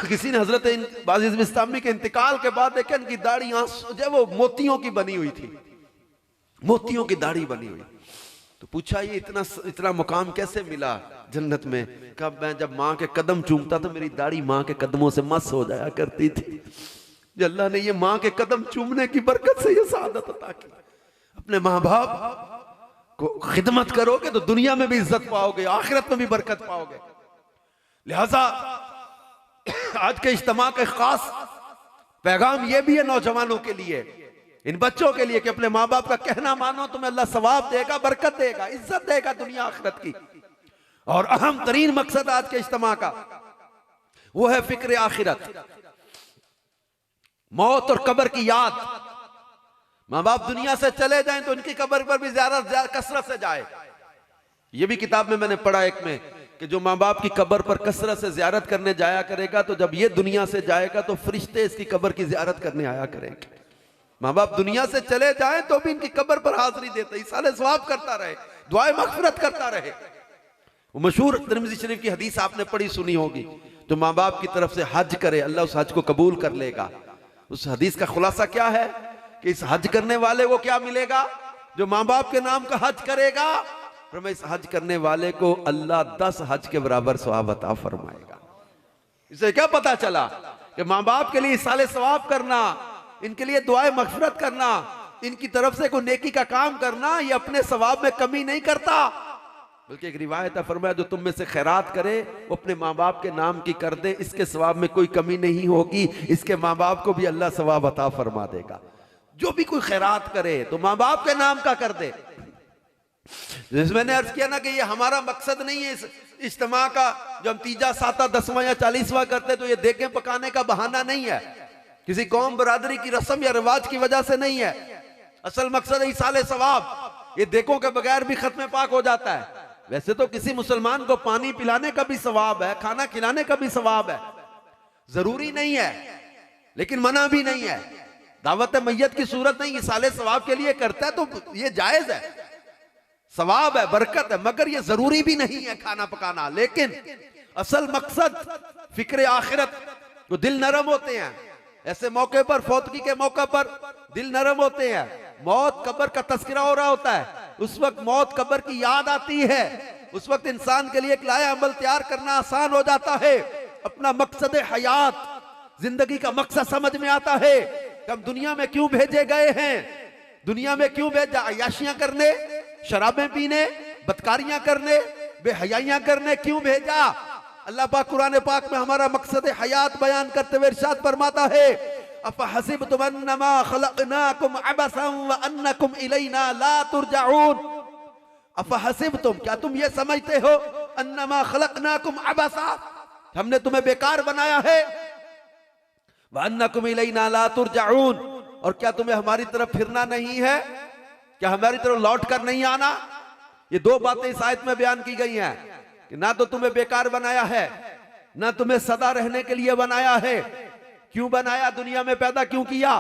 किसी ने हजरत बायजीद बिस्तामी के इंतकाल के बाद देखा इनकी दाढ़ी जो वो मोतियों की बनी हुई थी, मोतियों की दाढ़ी बनी हुई। तो पूछा ये इतना मुकाम कैसे मिला जन्नत में? कहा मैं जब मां के कदम चूमता तो मेरी दाढ़ी मां के कदमों से मस हो जाया करती थी। जो अल्लाह ने ये मां के कदम चूमने की बरकत से ये सादत अता की। अपने मां बाप को खिदमत करोगे तो दुनिया में भी इज्जत पाओगे, आखिरत में भी बरकत पाओगे। लिहाजा आज के इज्तिमा का खास पैगाम ये भी है नौजवानों के लिए, इन बच्चों के लिए, कि अपने माँ बाप का कहना मानो, तुम्हें अल्लाह सवाब देगा, बरकत देगा, इज्जत देगा दुनिया आखिरत की। और अहम तरीन मकसद आज के इज्तिमा का वो है फिक्र आखिरत, मौत और कब्र की याद। माँ बाप दुनिया से चले जाएं तो उनकी कब्र पर भी ज्यादा कसरत से जाए। ये भी किताब में मैंने पढ़ा एक में कि जो माँ बाप की कब्र पर कसरत से जियारत करने जाया करेगा तो जब ये दुनिया से जाएगा तो फरिश्ते इसकी कब्र की जियारत करने आया करेंगे। माँ बाप दुनिया से चले जाएं तो भी इनकी कब्र पर हाजिरी देते, इसाले सवाब करता रहे, दुआए मगफिरत करता रहे। वो मशहूर तिरमिज़ी शरीफ की हदीस आपने पढ़ी सुनी होगी, तो माँ बाप की तरफ से हज करे अल्लाह उस हज को कबूल कर लेगा। उस हदीस का खुलासा क्या है कि इस हज करने वाले को क्या मिलेगा? जो माँ बाप के नाम का हज करेगा, फरमाया इस हज करने वाले को अल्लाह 10 हज के बराबर सवाब अता फरमाएगा। इससे क्या पता चला कि माँ बाप के लिए इसाले सवाब करना, इनके लिए दुआए मगफिरत करना, इनकी तरफ से कोई नेकी का काम करना, ये अपने सवाब में कमी नहीं करता। बल्कि एक रिवायत है, फरमाया जो तुम में से खैरात करे वो अपने माँ बाप के नाम की कर दे, इसके सवाब में कोई कमी नहीं होगी, इसके माँ बाप को भी अल्लाह सवाब अता फरमा देगा। जो भी कोई खैरात करे तो माँ बाप के नाम का कर दे। जैसे मैंने अर्ज किया ना कि ये हमारा मकसद नहीं है इस इज्तिमा का, जब हम तीजा साता 10वां या 40वां करते तो ये देखें पकाने का बहाना नहीं है, किसी कौम बरादरी की रस्म या रिवाज की वजह से नहीं है। असल मकसद है इसाले सवाब। ये देखो के बगैर भी खत्म पाक हो जाता है। वैसे तो किसी मुसलमान को पानी पिलाने का भी सवाब है, खाना खिलाने का भी सवाब है, जरूरी नहीं है लेकिन मना भी नहीं है। दावत मैयत की सूरत नहीं, इसाले सवाब के लिए करता है तो ये जायज है, सवाब है, बरकत है, मगर ये जरूरी भी नहीं है खाना पकाना। लेकिन असल मकसद फिक्र आखिरत, तो दिल नरम होते हैं ऐसे मौके पर, फौतगी के मौके पर दिल नरम होते हैं। मौत कब्र का तस्करा हो रहा होता है, उस वक्त मौत कब्र की याद आती है, उस वक्त इंसान के लिए एक लाया अमल तैयार करना आसान हो जाता है। अपना मकसद हयात, जिंदगी का मकसद समझ में आता है कि हम दुनिया में क्यों भेजे गए हैं, दुनिया में क्यों भेजा, अयाशियां करने, शराबें पीने, बदकारियां करने, बेहयाइयां करने क्यों भेजा? अल्लाह पाक कुरान पाक में हमारा मकसद हयात बयान करते हुए इरशाद फरमाता है, अफहसिबतुम अन्नमा खलकनाकुम अबसन व अन्नकुम इलैना ला तुरजाऊन। अफहसिबतुम, क्या तुम ये समझते हो, अन्नमा खलकनाकुम अबसा, हमने तुम्हें बेकार बनाया है, व अन्नकुम इलैना ला तुरजाऊन, और क्या तुम्हें हमारी तरफ फिरना नहीं है? क्या हमारी तरफ लौट कर नहीं आना? ये दो बातें इस आयत में बयान की गई हैं कि ना तो तुम्हें बेकार बनाया है, ना तुम्हें सदा रहने के लिए बनाया है। क्यों बनाया, दुनिया में पैदा क्यों किया?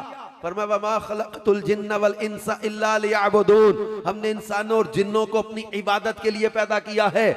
फरमाया वमा खलक़तुल जिन्ना वल इंसा इल्ला लियअबुदून, हमने इंसानों और जिन्नों को अपनी इबादत के लिए पैदा किया है।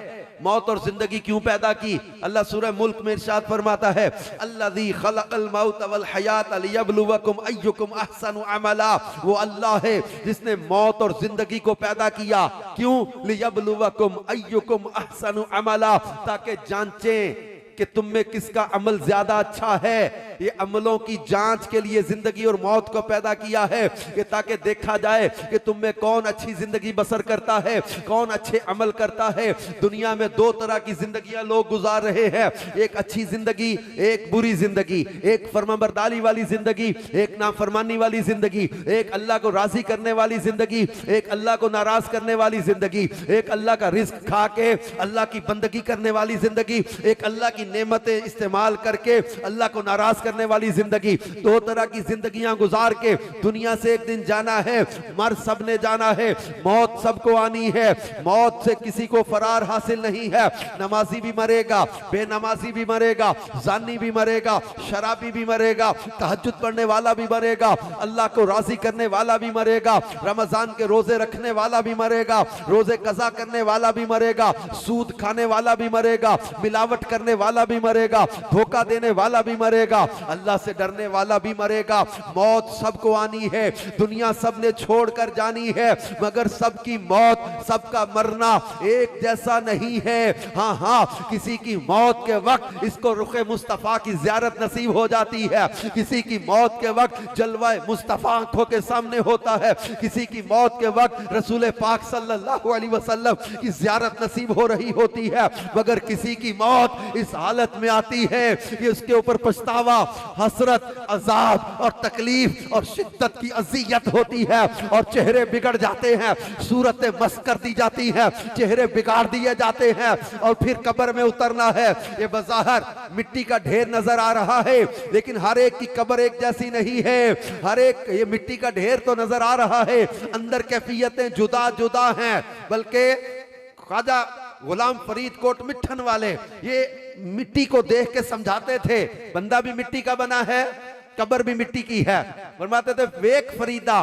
मौत और जिंदगी क्यों पैदा की? अल्लाह सूरह मुल्क में इरशाद फरमाता है अल्लज़ी खलक़ल मौत वल हयात लियब्लुवकुम अय्युकुम अहसनु अमला, वो अल्लाह है जिसने मौत और जिंदगी को पैदा किया। क्यों? लियब्लुवकुम अय्युकुम अहसनु अमला, ताकि जांचें कि तुम में किसका अमल ज्यादा अच्छा है। ये अमलों की जांच के लिए जिंदगी और मौत को पैदा किया है कि ताकि देखा जाए कि तुम में कौन अच्छी जिंदगी बसर करता है, कौन अच्छे अमल करता है। दुनिया में दो तरह की जिंदगियां लोग गुजार रहे हैं, एक अच्छी जिंदगी, एक बुरी जिंदगी, एक फरमाबरदारी वाली जिंदगी, एक नाफरमानी वाली जिंदगी, एक अल्लाह को राजी करने वाली जिंदगी, एक अल्लाह को नाराज करने वाली जिंदगी, एक अल्लाह का रिस्क खा के अल्लाह की बंदगी करने वाली जिंदगी, एक अल्लाह की नेमतें इस्तेमाल करके अल्लाह को नाराज करने वाली जिंदगी। दो तरह की जिंदगियां गुजार के दुनिया से एक दिन जाना है। मर सबने जाना है, मौत सबको आनी है। मौत से किसी को फरार हासिल नहीं है। नमाजी भी मरेगा, बेनमाजी भी मरेगा, जानी भी मरेगा, शराबी भी मरेगा, तहज्जुद पढ़ने वाला भी मरेगा, अल्लाह को राजी करने वाला भी मरेगा, रमजान के रोजे रखने वाला भी मरेगा, रोजे कज़ा करने वाला भी मरेगा, सूद खाने वाला भी मरेगा, मिलावट करने वाला भी मरेगा, धोखा देने वाला भी मरेगा, अल्लाह से डरने वाला भी मरेगा। मौत सबको आनी है, दुनिया सबने छोड़कर जानी है, मगर सबकी मौत, सबका मरना एक जैसा नहीं है। हाँ हाँ, किसी की मौत के वक्त इसको रुखे मुस्तफा की ज़ियारत नसीब हो जाती है, किसी की मौत के वक्त जलवा मुस्तफा आंखों के सामने होता है, किसी की मौत के वक्त रसूल पाक सल्लल्लाहु अलैहि वसल्लम की ज़ियारत नसीब हो रही होती है। मगर किसी की मौत इस हालत में आती है कि उसके ऊपर पछतावा, हसरत, अजाब और तकलीफ और शिद्दत की अजियत होती है और चेहरे बिगड़ जाते हैं, सूरतें मस्त कर दी जाती हैं, चेहरे बिगाड़ दिए जाते हैं और फिर कब्र में उतरना है। ये बज़ाहिर मिट्टी का ढेर नजर आ रहा है, लेकिन हर एक की कब्र एक जैसी नहीं है। हर एक ये मिट्टी का ढेर तो नजर आ रहा है, अंदर कैफियतें जुदा जुदा हैं। बल्कि ख्वाजा गुलाम फरीद कोट मिठन वाले ये मिट्टी को देख के समझाते थे, बंदा भी मिट्टी का बना है, कब्र भी मिट्टी की है। फरमाते थे वेख फरीदा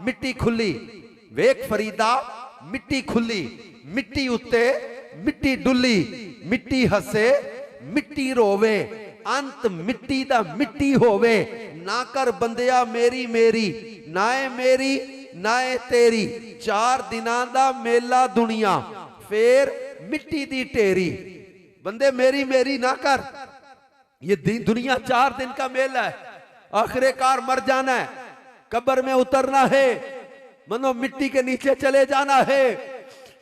मिट्टी खुली, वेख फरीदा मिट्टी खुली, मिट्टी उत्ते मिट्टी डुली, मिट्टी हसे मिट्टी रोवे, अंत मिट्टी दा मिट्टी होवे, ना कर बंदिया मेरी मेरी, नाए मेरी नाए तेरी, 4 दिनां दा मेला दुनिया फिर मिट्टी दी टेरी। बंदे मेरी मेरी ना कर, ये दुनिया 4 दिन का मेला है, आखिरकार मर जाना है, कब्र में उतरना है, मनो मिट्टी के नीचे चले जाना है।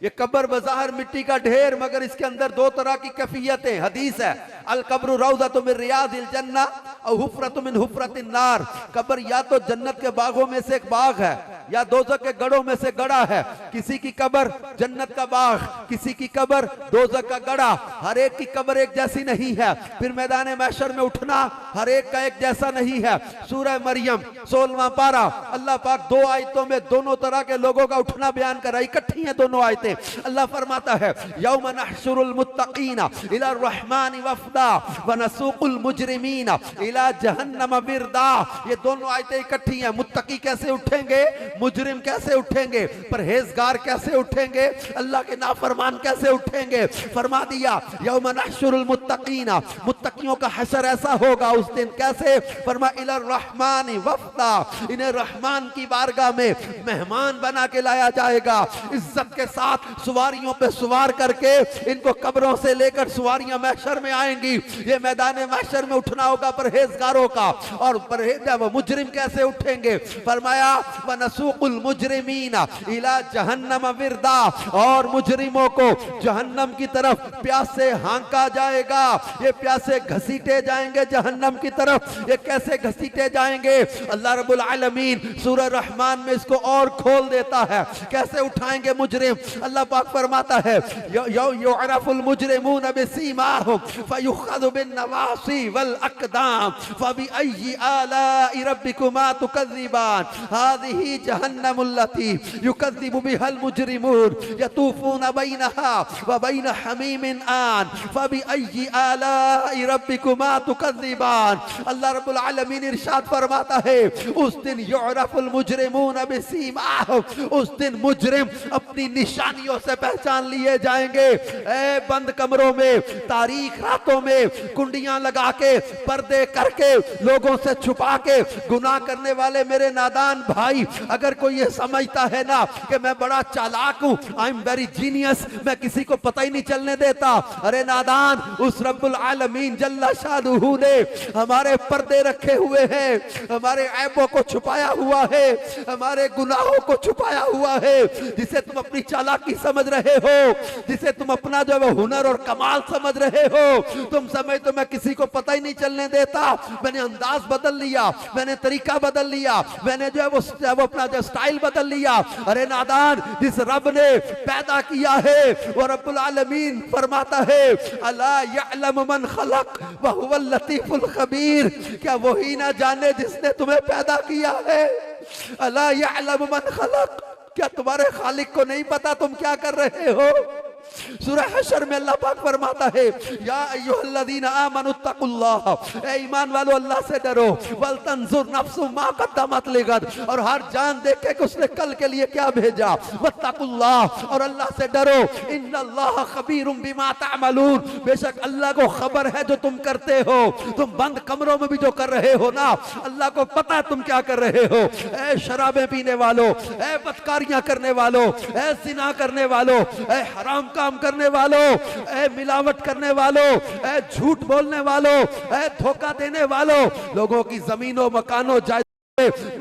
ये कब्र बज़ाहिर मिट्टी का ढेर, मगर इसके अंदर 2 तरह की कैफियतें। हदीस है अल कब्रु रौज़तुम मिन रियादिल जन्नह औ हुफ़रतुम मिन हुफ़रतिन नार, कब्र या तो जन्नत के बागों में से एक बाग है या दोज़ख के गढ़ों में से गड़ा है। किसी की कब्र जन्नत का बाग, किसी की कब्र दोज़ख का गड़ा। हर एक की कब्र एक जैसी नहीं है। फिर मैदान महशर में उठना हर एक का एक जैसा नहीं है। सूरह मरियम 16वां पारा, अल्लाह पाक 2 आयतों में दोनों तरह के लोगों का उठना बयान कर रहा है, इकट्ठी हैं दोनों आयतें। अल्लाह फरमाता है यौम नहशुरुल मुत्तकीना इला रहमानि वफदा व नसूकुल मुजरिमीना इला जहन्नम विरदा। ये दोनों आयतें इकट्ठी हैं। मुत्तकी कैसे उठेंगे, मुजरिम कैसे उठेंगे, परहेजगार कैसे उठेंगे, अल्लाह के नाफरमान कैसे उठेंगे। फरमा दिया यौम नहशुरुल मुत्तकीना, मुत्तकियों का हशर ऐसा होगा उस दिन। कैसे? फरमा इला रहमानि वफदा, इन्हें रहमान की बारगाह में मेहमान बना के लाया जाएगा, इज्जत के साथ सवारियों पे सवार करके इनको कब्रों से लेकर सवारियां महशर में आएंगी। ये मैदान महशर में उठना होगा परहेजगारों का। और वो मुजरिम कैसे उठेंगे? फरमाया व नसूकुल मुजरिमीना इला जहन्नम विरदा, और मुजरिमों को जहन्नम की तरफ प्यासे हांका जाएगा। ये प्यासे घसीटे जाएंगे जहन्नम की तरफ। ये कैसे घसीटे जाएंगे? अल्लाह रब्बुल आलमीन सूरह रहमान में इसको और खोल देता है। कैसे उठाएंगे मुजरिम? अल्लाह पाक फरमाता है युअरफुल मुजरिमून बिसीमाहुम फयुखज़ु बिन्नवासी वल अक़दाम फबिअय्यि आलाइ रब्बिकुमा तुकज़्ज़िबान हाज़िही जहन्नमुल्लती युकज़्ज़िबु बिहल मुजरिमून यतूफून बैनहा व बैन हमीमिन आन फबिअय्यि आलाइ रब्बिकुमा तुकज़्ज़िबान। अल्लाह रब्बुल आलमीन इरशाद फरमाता है उस दिन युअरफुल मुजरिमून बिसीमाहुम, उस दिन मुजरिम अपनी निशानियों से पहचान लिए जाएंगे। ए बंद कमरों में, तारीख रातों में, कुंडियां लगा के, पर्दे करके, लोगों से छुपा के गुनाह करने वाले मेरे नादान भाई, अगर कोई ये समझता है ना कि मैं बड़ा चालाक हूं, आई एम वेरी जीनियस, मैं किसी को पता ही नहीं चलने देता, अरे नादान, उस रब्बुल आलमीन जल्ला शानुहु ने हमारे पर्दे रखे हुए हैं, हमारे ऐबों को छुपाया हुआ है, हमारे गुनाहों को छुपाया हुआ है। जिसे तुम अपनी चालाकी समझ रहे हो, जिसे तुम अपना जो है हुनर और कमाल समझ रहे हो, तुम समझ तो मैं किसी को पता ही नहीं चलने देता, मैंने अंदाज बदल लिया, मैंने तरीका बदल लिया, मैंने जो है वो अपना जो स्टाइल बदल लिया। अरे नादान, जिस रब ने पैदा किया है वो रब्बुल आलमीन फरमाता है अला यअलमु मन खलक व हुवल लतीफुल खबीर, क्या वही ना जाने जिसने तुम्हें पैदा किया है? अला यअलमु मन खलक, क्या तुम्हारे खालिक को नहीं पता तुम क्या कर रहे हो? सूरह हशर में अल्लाह पाक फरमाता है या अय्युहल्लज़ीना आमनुत्तकुल्लाह, ए ईमान वालों अल्लाह से डरो, वल तंजुर नफ्सुम मा क़द्दमत लिगद, और हर जान देखे कि उसने कल के लिए क्या भेजा, वत्तकुल्लाह, और अल्लाह से डरो, इन्नल्लाह खबीरुम बिमा तअमलून, बेशक अल्लाह को खबर है जो तुम करते हो। तुम बंद कमरों में भी जो कर रहे हो ना, अल्लाह को पता है तुम क्या कर रहे हो। ए शराबें पीने वालों, ए बदकारियां करने वालों, ए जिना करने वालों, ए हराम काम करने वालों, ए मिलावट करने वालों, ए झूठ बोलने वालों, ए धोखा देने वालों, लोगों की जमीनों मकानों जायदाद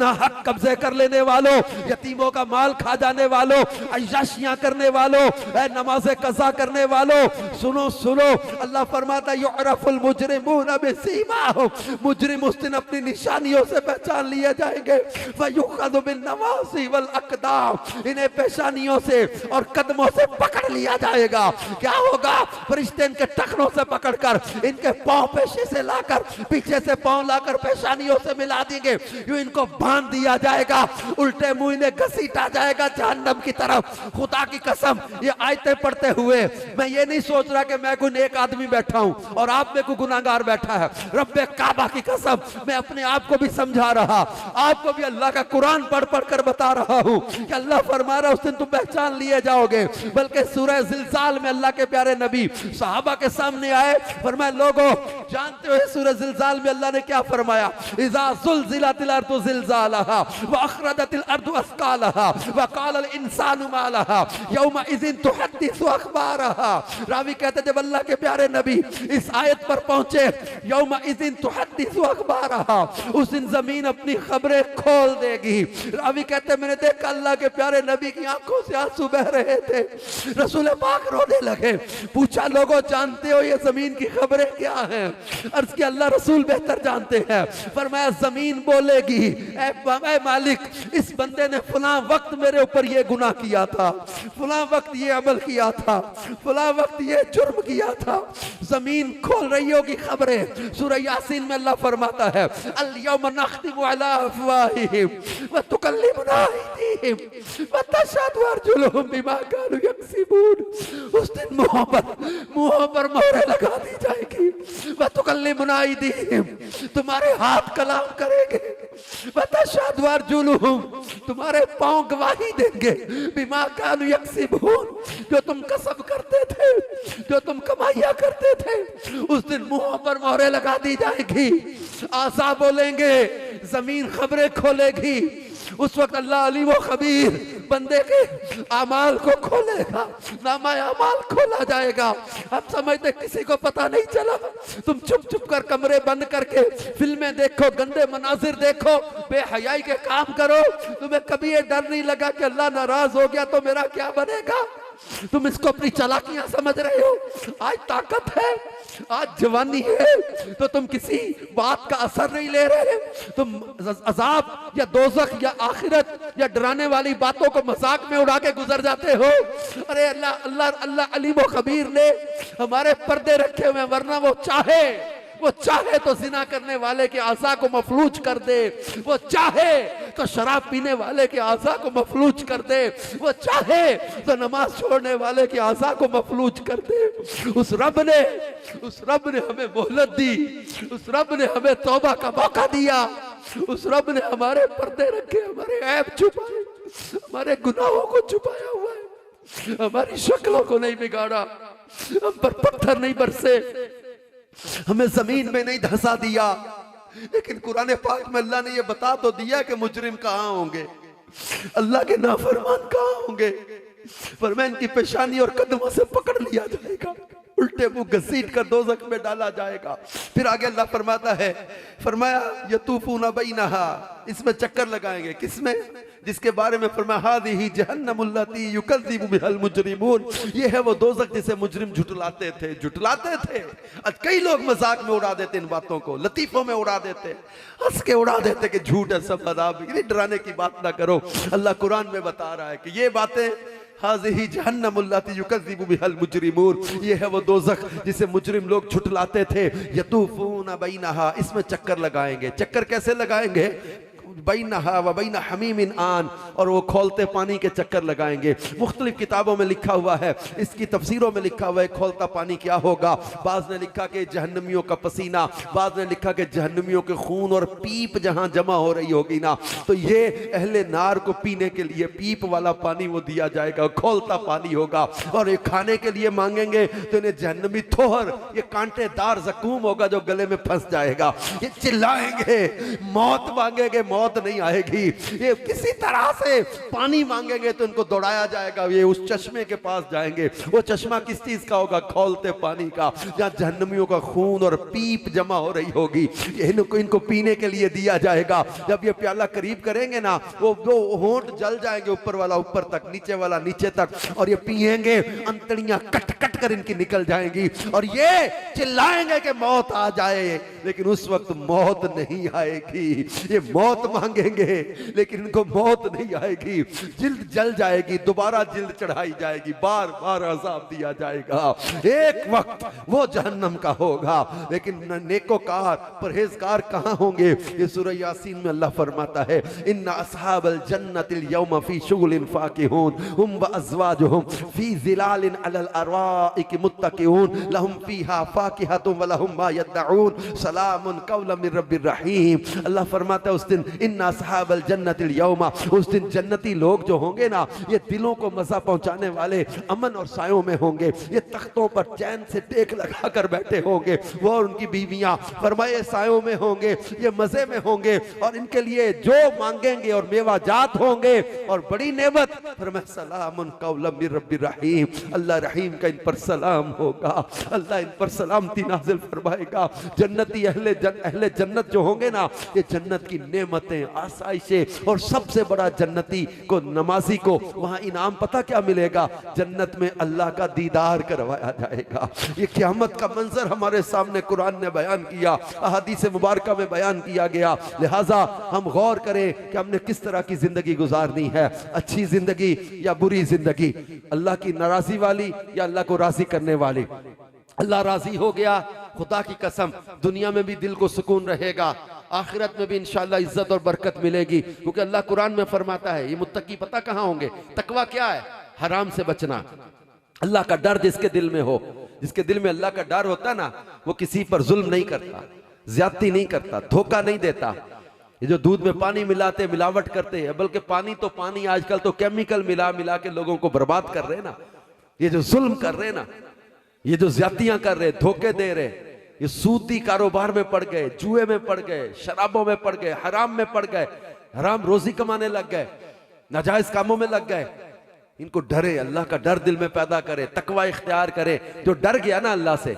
ना हक कब्जे कर लेने वालों, यतीमों का माल खा जाने वालों, अय्याशियां करने वालों, नमाज़े कज़ा करने वालों, सुनो सुनो, अल्लाह फरमाता युअरफुल मुजरिमून बिसीमाहुम, मुजरिम उस दिन अपनी निशानियों से पहचान लिए जाएंगे। फयुखज़ु बिन नवासी वल अक़दाम, इन्हें पेशानियों से और कदमों से पकड़ लिया जाएगा। क्या होगा? फरिश्ते इनके टखनों से पकड़कर, इनके पांव पेशे से लाकर, पीछे से पांव लाकर पेशानियों से मिला देंगे, इनको बांध दिया जाएगा, उल्टे मुंह इन्हें घसीटा जाएगा जहन्नम की तरफ। खुदा की कसम, ये आयतें पढ़ते हुए मैं ये नहीं सोच रहा कि मैं कोई नेक आदमी बैठा हूं और आप में कोई गुनाहगार बैठा है। रब्बे काबा की कसम, मैं अपने आप को भी समझा रहा, आपको भी अल्लाह का कुरान पढ़ पढ़ कर बता रहा हूं कि अल्लाह फरमा रहा उस दिन तुम पहचान लिए जाओगे। बल्कि सूरह ज़िलज़ाल में अल्लाह के प्यारे नबी सहाबा के सामने आए, फरमाया लोगों जानते हो सूरह ज़िलज़ाल में अल्लाह ने क्या फरमाया? इज़ा ज़ुलज़िलतिल अर्दु ज़िलज़ालहा व अख़रजतिल अर्दु अस्क़ालहा व क़ालल इंसानु मा लहा यौमा इज़िन तुहद्दिसु अख़बारहा। रावी कहते जब अल्लाह के प्यारे नबी इस आयत पर पहुंचे, यौमा इज़िन तुहद्दिसु अख़बारहा, उस दिन जमीन अपनी खबरें खोल देगी। रावी कहते मैंने देखा अल्लाह के प्यारे नबी की आंखों से आंसू बह रहे थे, रसूल पाक रोने लगे। पूछा लोगों जानते हो ये जमीन की खबरें क्या हैं? अर्ज़ किया अल्लाह रसूल बेहतर जानते हैं। फरमाया जमीन बोलेगी ऐ मालिक, इस बंदे ने फला वक्त मेरे ऊपर ये गुनाह किया था, फला वक्त ये अमल किया था, फला वक्त ये जुर्म किया था। जमीन खोल रही होगी खबरें। सूरह यासीन में अल्लाह फरमाता है अल यौम नख्तिमु अला अफ़वाहिहिम व तुकल्लिमुना अयदीहिम व तशहदु अर्जुलुहुम बिमा कानू यक्सिबून। उस दिन मुंहों पर मोहरें लगा दी जाएगी। व तुकल्लिमुना अयदीहिम, तुम्हारे हाथ कलाम करेंगे, व तशहदु अर्जुलुहुम, तुम्हारे पांव गवाही देंगे, बिमा कानू यक्सिबून, जो तुम कसब करते थे, जो तुम कमाइया करते थे। उस दिन मुंहों पर मोहरें लगा दी जाएगी, आसा बोलेंगे, जमीन खबरें खोलेगी। उस वक्त अल्लाह अली व खबीर बंदे के अमाल को खोलेगा, नामा अमाल खोला जाएगा। हम समझते किसी को पता नहीं चला, तुम चुप चुप कर कमरे बंद करके फिल्में देखो, गंदे मनाजिर देखो, बेहयाई के काम करो, तुम्हें कभी ये डर नहीं लगा कि अल्लाह नाराज हो गया तो मेरा क्या बनेगा? तुम इसको अपनी चालाकियां समझ रहे हो। आज ताकत है, आज जवानी है, तो तुम किसी बात का असर नहीं ले रहे। तुम अजाब या दोज़ख या आखिरत या डराने वाली बातों को मजाक में उड़ा के गुजर जाते हो। अरे अल्लाह अल्लाह अल्लाह अलीम व खबीर ने हमारे पर्दे रखे हुए, वरना वो चाहे तो जिना करने वाले के आसा को मफलूज कर दे, वो चाहे तो शराब पीने वाले के आज़ा को मफलूज कर दे, वो चाहे तो नमाज छोड़ने वाले के आज़ा को मफलूज कर दे। उस रब ने हमें मोहलत दी, उस रब ने हमें तौबा का मौका दिया, उस रब ने हमारे पर्दे रखे, हमारे ऐब छुपाए, हमारे गुनाहों को छुपाया हुआ है, हमारी शक्लों को नहीं बिगाड़ा, हम पर पत्थर नहीं बरसे, हमें जमीन में नहीं धंसा दिया। लेकिन कुरान पाक में अल्लाह ने यह बता तो दिया कि मुजरिम कहां होंगे, अल्लाह के नाफरमान कहां होंगे। फरमाया इनकी पेशानी और कदमों से पकड़ लिया जाएगा, उल्टे मुंह घसीट कर दोज़ख में डाला जाएगा। फिर आगे अल्लाह फरमाता है, फरमाया यतूफूना बैनहा, इसमें चक्कर लगाएंगे, किसमें? जिसके बारे में फरमाया हादिही जहन्नमुल्लती युकज़्ज़िबु बिहल मुजरिमून, ये है वो दोज़ख जिसे मुजरिम झुटलाते थे। आज कई लोग मजाक में उड़ा देते इन बातों को, लतीफों में उड़ा देते, हंस के उड़ा देते कि झूठ है सब अज़ाब। इतनी डराने की बात ना करो, अल्लाह कुरान में बता रहा है कि ये बातें हाज़िही जहन्नमुल्लती युकज़्ज़िबु बिहल मुजरिमून, ये है वो दोज़ख जिसे मुजरिम लोग झुटलाते थे। यतूफूना बैनहा, इसमें चक्कर लगाएंगे। चक्कर कैसे लगाएंगे? बैनहा व बैन हमीमिन आन, और वो खोलते पानी के चक्कर लगाएंगे। मुख्तलिफ किताबों में लिखा हुआ है, इसकी तफसीरों में लिखा हुआ है खोलता पानी क्या होगा। बाज़ ने लिखा कि जहन्नमियों का पसीना, बाज़ ने लिखा कि जहन्नमियों के खून और पीप जहां जमा हो रही होगी ना, तो ये अहले नार को पीने के लिए पीप वाला पानी वो दिया जाएगा, खोलता पानी होगा। और ये खाने के लिए मांगेंगे तो इन्हें जहन्नमी थोहर, ये कांटेदार ज़कूम होगा जो गले में फंस जाएगा। ये चिल्लाएंगे, मौत मांगेंगे, मौत नहीं आएगी। ये किसी तरह से पानी मांगेंगे तो इनको दौड़ाया जाएगा, ये उस चश्मे के पास जाएंगे। वो चश्मा किस चीज का होगा? खोलते पानी का, जहां जहन्नमियों का खून और पीप जमा हो रही होगी, इनको पीने के लिए दिया जाएगा। जब ये प्याला करीब करेंगे ना, वो होंठ जल जाएंगे, ऊपर वाला ऊपर तक, नीचे वाला नीचे तक, और ये पिएंगे, अंतड़ियां कट कट कर इनकी निकल जाएंगी, और ये चिल्लाएंगे कि मौत आ जाए। लेकिन उस वक्त मौत नहीं आएगी। ये मौत मांगेंगे लेकिन इनको मौत नहीं आएगी, जिल्द जल जाएगी, दोबारा जिल्द चढ़ाई जाएगी, बार बार अज़ाब दिया जाएगा। एक वक्त वो जहन्नम का होगा। लेकिन नेकोकार परहेजगार कहां होंगे? ये सूरह यासीन में अल्लाह फरमाता है, इन्ना अस्हाबल जन्नतिल यौमा फी शुगलिन फाकिहून हुम व अज़वाजुहुम फी ज़िलालिन अलल अरवाइक मुत्तकिऊन लहुम फीहा फाकिहतुन व लहुम मा यदऊन सलामुन कौलन मिर रब्बिर रहीम। अल्लाह फरमाता है उस दिन इन्ना अस्हाबल जन्नतिल यौमा, उस दिन जन्नती लोग जो होंगे ना, ये दिलों को मजा पहुंचाने वाले अमन और सायों में होंगे। ये तख्तों पर चैन से टेक लगा कर बैठे होंगे, वो और उनकी बीवियां फरमाए सायों में होंगे, ये मजे में होंगे, और इनके लिए जो मांगेंगे और मेवाजात होंगे और बड़ी नेमत। फरमाए सलामुन कौलन मिर रब्बिर रहीम, अल्लाह रहीम का इन पर सलाम होगा, अल्लाह इन पर सलामती नाजिल फरमाएगा। जन्नती अहले जन्नत जो होंगे ना, ये जन्नत की नेमतें, आसाइशें, और सबसे बड़ा जन्नती को, नमाजी को वहां इनाम पता क्या मिलेगा? जन्नत में अल्लाह का दीदार करवाया जाएगा। ये क़यामत का मंजर हमारे सामने कुरान ने बयान किया, अहादीस मुबारका में बयान किया गया। लिहाजा हम गौर करें कि हमने किस तरह की जिंदगी गुजारनी है, अच्छी जिंदगी या बुरी जिंदगी, अल्लाह की नाराजी वाली या अल्लाह को राजी करने वाली। अल्लाह राजी हो गया, खुदा की कसम दुनिया में भी दिल को सुकून रहेगा, आखिरत में भी इंशाअल्लाह इज्जत और बरकत मिलेगी। क्योंकि अल्लाह कुरान में फरमाता है, ये मुत्तकी पता कहां होंगे? तकवा क्या है? हराम से बचना, अल्लाह का डर जिसके दिल में हो। जिसके दिल में अल्लाह का डर होता ना, वो किसी पर जुल्म नहीं करता, ज्यादती नहीं करता, धोखा नहीं देता। ये जो दूध में पानी मिलाते, मिलावट करते हैं, बल्कि पानी तो पानी, आजकल तो केमिकल मिला मिला के लोगों को बर्बाद कर रहे हैं ना, ये जो जुल्म कर रहे हैं ना, ये जो ज्यादतियां कर रहे, धोखे दे रहे, ये सूदी कारोबार में पड़ गए, जुए में पड़ गए, शराबों में पड़ गए, हराम में पड़ गए, हराम रोजी कमाने लग गए, नाजायज कामों में लग गए। इनको डरे, अल्लाह का डर दिल में पैदा करे, तकवा इख्तियार करे। जो डर गया ना अल्लाह से,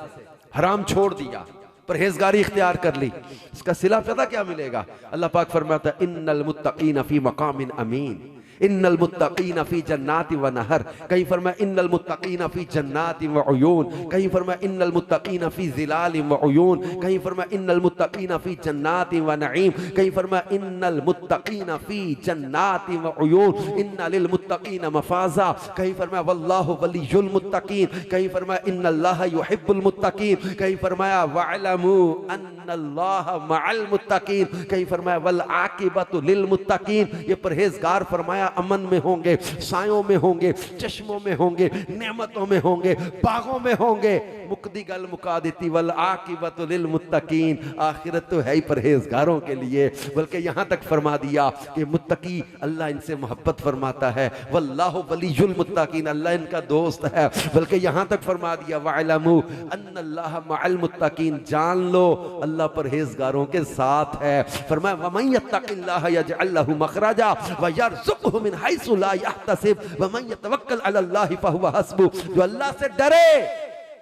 हराम छोड़ दिया, परहेजगारी इख्तियार कर ली, इसका सिला पता क्या मिलेगा? अल्लाह पाक फरमाता है, इन्नल मुत्तकीन फी मकामिन अमीन, इन्नल मुत्तकीन फी जन्नाति व नहर, कहीं फरमाया इन्नल मुत्तकीन फी जन्नाति व उयून, कहीं फरमाया इन्नल मुत्तकीन फी ज़िलाल व उयून, कहीं फरमाया इन्नल मुत्तकीन फी जन्नाति व नईम, कहीं फरमाया इन्नल मुत्तकीन फी जन्नाति व उयून, इन्ना लिल मुत्तकीन मफाजा, कहीं फरमाया वल्लाहु वलियुल मुत्तकीन, कहीं फरमाया इन्नल्लाह युहिब्बुल मुत्तकीन, कहीं फरमाया वअलमू अन्नल्लाह मअल मुत्तकीन, कहीं फरमाया वल आकिबतु लिल मुत्तकीन। ये परहेजगार फरमाया अमन में होंगे, सायों में होंगे, चश्मों में होंगे, नेमतों में होंगे, बागों में होंगे। मुक्दी गल मुका देती वल आकिबतु लिल मुत्तकीन, आखिरत तो है ही परहेजगारों के लिए। बल्कि यहाँ तक फरमा दिया कि मुत्तकी अल्लाह इनसे मोहब्बत फरमाता है, वल्लाहु वलियुल मुत्तकीन, अल्लाह इनका दोस्त है। बल्कि यहाँ तक फरमा दिया वअलमू अन्नल्लाह मअल मुत्तकीन, जान लो अल्लाह परहेजगारों के साथ है। फरमाया वमन यत्तकिल्लाह यजअल लहू मखरजा व यरज़ुक़हु मिन हैसु ला यहतसिब व मन यतवक्कल अलल्लाहि फहुव हस्बुह। जो अल्लाह से डरे,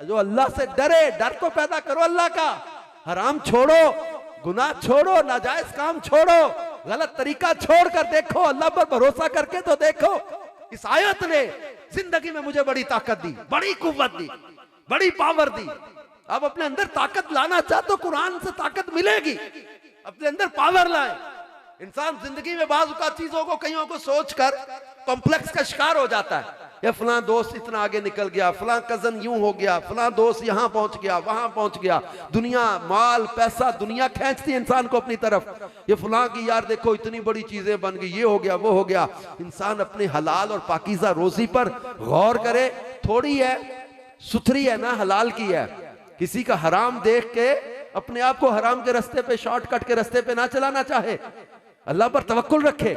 जो अल्लाह से डरे, डर तो पैदा करो अल्लाह का, हराम छोड़ो, गुनाह छोड़ो, नाजायज काम छोड़ो, गलत तरीका छोड़ कर देखो, अल्लाह पर भरोसा करके तो देखो। इस आयत ने जिंदगी में मुझे बड़ी ताकत दी, बड़ी कुव्वत दी, बड़ी पावर दी। आप अपने अंदर ताकत लाना चाहते तो कुरान से ताकत मिलेगी। अपने अंदर पावर लाए। इंसान जिंदगी में बाज़ औक़ात चीजों को, कईयों को सोचकर कॉम्प्लेक्स का शिकार हो जाता है। या फलां दोस्त इतना आगे निकल गया, फलां कजन यूं हो गया, फलां दोस्त यहां पहुंच गया, वहां पहुंच गया। दुनिया, माल, पैसा, दुनिया खींचती है इंसान को अपनी तरफ। ये फलां की यार देखो इतनी बड़ी चीजें बन गई, ये हो गया, वो हो गया। इंसान अपने हलाल और पाकीज़ा रोजी पर गौर करे। थोड़ी है, सुथरी है ना, हलाल की है। किसी का हराम देख के अपने आप को हराम के रास्ते पे, शॉर्टकट के रास्ते पे ना चलाना चाहे, अल्लाह पर तवक्कुल रखे।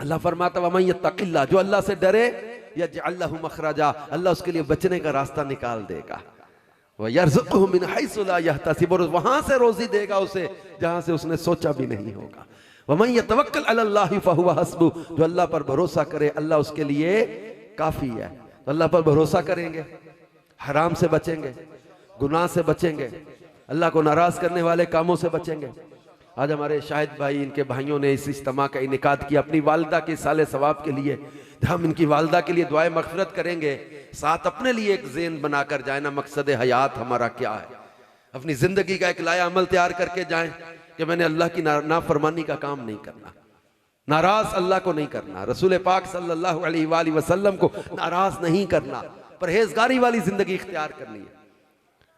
अल्लाह फरमाता वमन यत्तकिल्लाह, जो अल्लाह से डरे यजअल लहू मखरजा, अल्लाह उसके लिए बचने का रास्ता निकाल देगा। व यरज़ुक़हु मिन हैसु ला यहतसिब, और वहां से रोजी देगा उसे जहां से उसने सोचा भी नहीं होगा। वमन यतवक्कल अलल्लाहि फहुव हस्बुह, जो अल्लाह पर भरोसा करे अल्लाह उसके लिए काफी है। तो अल्लाह पर भरोसा करेंगे, हराम से बचेंगे, गुनाह से बचेंगे, अल्लाह को नाराज करने वाले कामों से बचेंगे। आज हमारे शाहिद भाई, इनके भाइयों ने इस इज्तिमा का इनेकाद किया अपनी वालिदा के साले सवाब के लिए। हम इनकी वालिदा के लिए दुआए मग़फ़िरत करेंगे, साथ अपने लिए एक ज़ेन बनाकर जाए ना, मकसद हयात हमारा क्या है। अपनी ज़िंदगी का एक लाया अमल तैयार करके जाएं कि मैंने अल्लाह की नाफरमानी का काम नहीं करना, नाराज़ अल्लाह को नहीं करना, रसूल पाक सल्लल्लाहु अलैहि वसल्लम को नाराज़ नहीं करना, परहेज़गारी वाली ज़िंदगी इख्तियार करनी है।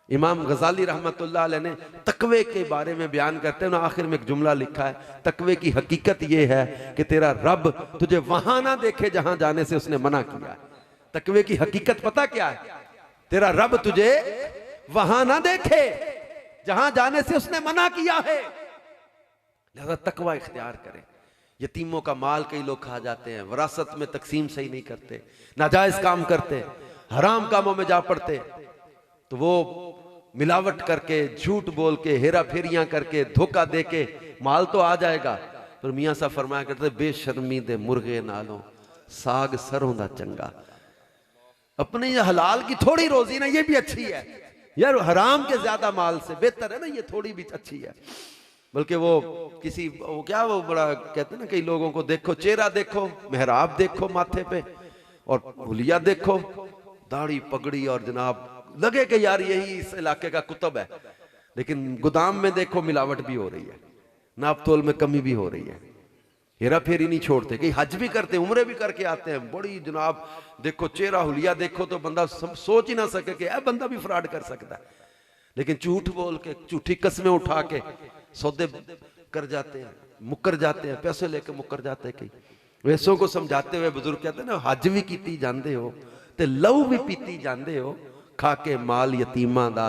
इमाम गजाली रहमतुल्लाह अलैह ने तकवे के बारे में बयान करते हैं, आखिर में एक जुमला लिखा है, तकवे की हकीकत यह है कि तेरा रब तुझे वहां ना देखे जहां जाने से उसने मना किया है। तकवे की हकीकत पता क्या है? तेरा रब तुझे वहां ना देखे जहां जाने से उसने मना किया है। लिहाजा तकवा इख्तियार करें। यतीमों का माल कई लोग खा जाते हैं, विरासत में तकसीम सही नहीं करते, नाजायज काम करते, हराम कामों में जा पड़ते, तो वो मिलावट करके, झूठ बोल के, हेरा फेरियां करके, धोखा दे के माल तो आ जाएगा, पर मियां साहब फरमाया करते बेशर्मी दे मुर्गे नालों साग सरों दा चंगा। अपने ये हलाल की थोड़ी रोजी ना, ये भी अच्छी है यार, हराम के ज्यादा माल से बेहतर है ना, ये थोड़ी भी अच्छी है। बल्कि वो किसी वो क्या वो बड़ा कहते हैं ना, कई लोगों को देखो, चेहरा देखो, मेहराब देखो माथे पे, और हुलिया देखो, दाढ़ी पगड़ी, और जनाब लगे कि यार यही इस इलाके का कुतुब है, लेकिन गोदाम में देखो मिलावट भी हो रही है, नाप तोल में कमी भी हो रही है, हेरा फेरी नहीं छोड़ते। कई हज भी करते, उम्रे भी करके आते हैं, बड़ी जनाब देखो चेहरा हुलिया देखो तो बंदा सोच ही ना सके कि बंदा भी फ्रॉड कर सकता है, लेकिन झूठ बोल के, झूठी कस्में उठा के सौदे कर जाते हैं, मुकर जाते हैं, पैसे लेके मुकर जाते हैं। कई वैसों को समझाते हुए बुजुर्ग कहते हैं ना, हज भी कीती जाते हो ते लहू भी पीती जाते हो, खा के माल यतीमां दा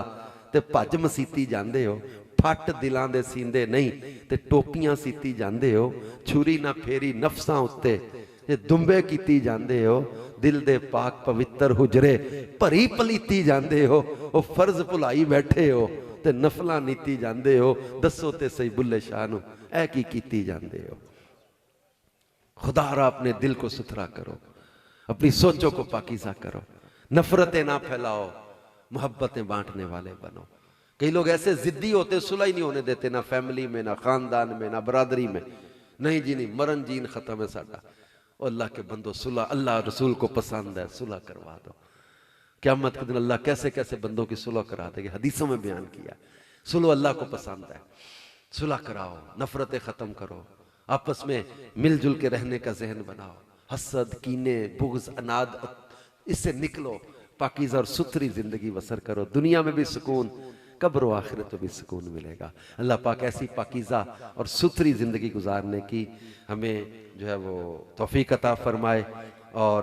ते भज मसीती जाते हो, फट दिलां दे सींदे नहीं ते टोपियां सीती जाते हो, छुरी ना फेरी नफसां उत्ते ते दुंबे कीती जाते हो, दिल दे पाक पवित्र हुजरे भरी पलीती जाते हो, ओ फर्ज भुलाई बैठे हो ते नफलां नीती जाते हो। दसो ते सही बुल्ले शाह नूं ऐ की कीती जाते हो। खुदारा अपने दिल को सुथरा करो, अपनी सोचों को पाकीज़ा करो, नफरतें ना फैलाओ, मोहब्बतें बांटने वाले बनो। कई लोग ऐसे जिद्दी होते, सुलह ही नहीं होने देते, ना फैमिली में, ना खानदान में, ना बरादरी में। नहीं जी नहीं, मरन जीन खत्म है साडा। और अल्लाह के बंदो सुलह अल्लाह रसूल को पसंद है, सुलह करवा दो। क़यामत के दिन अल्लाह कैसे कैसे बंदों की सुलह करा देंगे, हदीसों में बयान किया। सुलह अल्लाह को पसंद है, सुलह कराओ, नफरतें ख़त्म करो, आपस में मिलजुल के रहने का जहन बनाओ, हसद, कीने, बुग़्ज़, अनाद, इससे निकलो, पाकीज़ा और सुथरी ज़िंदगी बसर करो। दुनिया में भी सुकून, कब्र व आखिरत में भी सुकून मिलेगा। अल्लाह पाक ऐसी पाकीज़ा और सुथरी ज़िंदगी गुजारने की हमें जो है वो तौफीक अता फरमाए और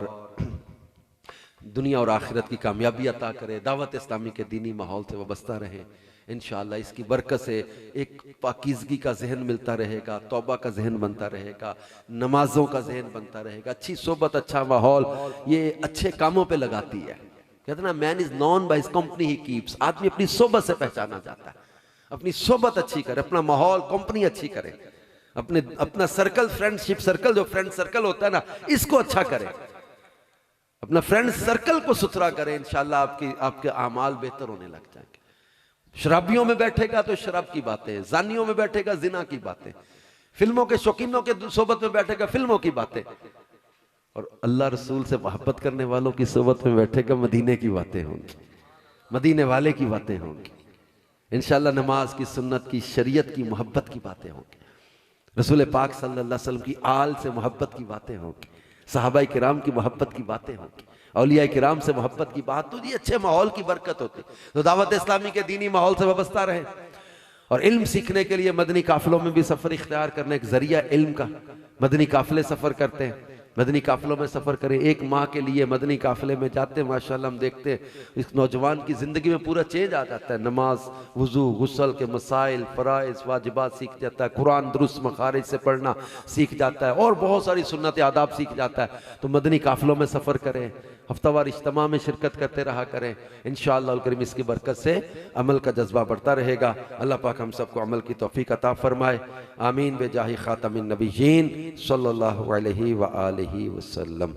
दुनिया और आखिरत की कामयाबी अता करे। दावत इस्लामी के दीनी माहौल से वाबस्ता रहें इंशाअल्लाह। इसकी बरकत से एक पाकीज़गी का जहन मिलता रहेगा, तौबा का जहन बनता रहेगा, नमाजों का जहन बनता रहेगा। अच्छी सोबत, अच्छा माहौल ये अच्छे कामों पे लगाती है। कहते ना, man is known by his company he keeps. आदमी अपनी सोबत से पहचाना जाता है। अपनी सोबत अच्छी करे, अपना माहौल, कंपनी अच्छी करे, अपना सर्कल, फ्रेंडशिप सर्कल, जो फ्रेंड सर्कल होता है ना, इसको अच्छा करे, अपना फ्रेंड सर्कल को सुथरा करें। इंशाअल्लाह आपके आमाल बेहतर होने लग जाएंगे। शराबियों में बैठेगा तो शराब की बातें, जानियों में बैठेगा जिना की बातें, फिल्मों के शौकीनों के सोबत में बैठेगा फिल्मों की बातें, और अल्लाह रसूल से मोहब्बत करने वालों की सोबत में बैठेगा मदीने की बातें होंगी, मदीने वाले की बातें होंगी। इंशाअल्लाह नमाज की, सुन्नत की, शरीयत की, मोहब्बत की बातें होंगी। रसूल पाक सल्लल्लाहु अलैहि वसल्लम की आल से मोहब्बत की बातें होंगी, सहाबाई किराम की मोहब्बत की बातें होंगी, औलिया किराम से मोहब्बत की बात। तो ये अच्छे माहौल की बरकत होती। तो दावत इस्लामी के दीनी माहौल से वाबस्ता रहे और इल्म सीखने के लिए मदनी काफिलों में भी सफ़र इख्तियार करने, एक जरिया इल्म का। मदनी काफिले सफ़र करते हैं, मदनी काफिलों में सफ़र करें। एक माह के लिए मदनी काफिले में जाते हैं, माशाल्लाह हम देखते हैं इस नौजवान की ज़िंदगी में पूरा चेंज आ जाता है। नमाज, वज़ू, गुस्ल के मसाइल, फ़राइज़, वाजिबात सीख जाता है, कुरान दुरुस्त मखारिज से पढ़ना सीख जाता है और बहुत सारी सुन्नत आदाब सीख जाता है। तो मदनी काफिलों में सफ़र करें, हफ्तावार इज्तिमा में शिरकत करते रहा करें। इंशाअल्लाह अल करीम इसकी बरकत से अमल का जज्बा बढ़ता रहेगा। अल्लाह पाक हम सबको अमल की तौफीक अता फरमाए। आमीन बेजाही खातमिन नबिय्यीन सल्लल्लाहु अलैहि व आलिहि वसल्लम।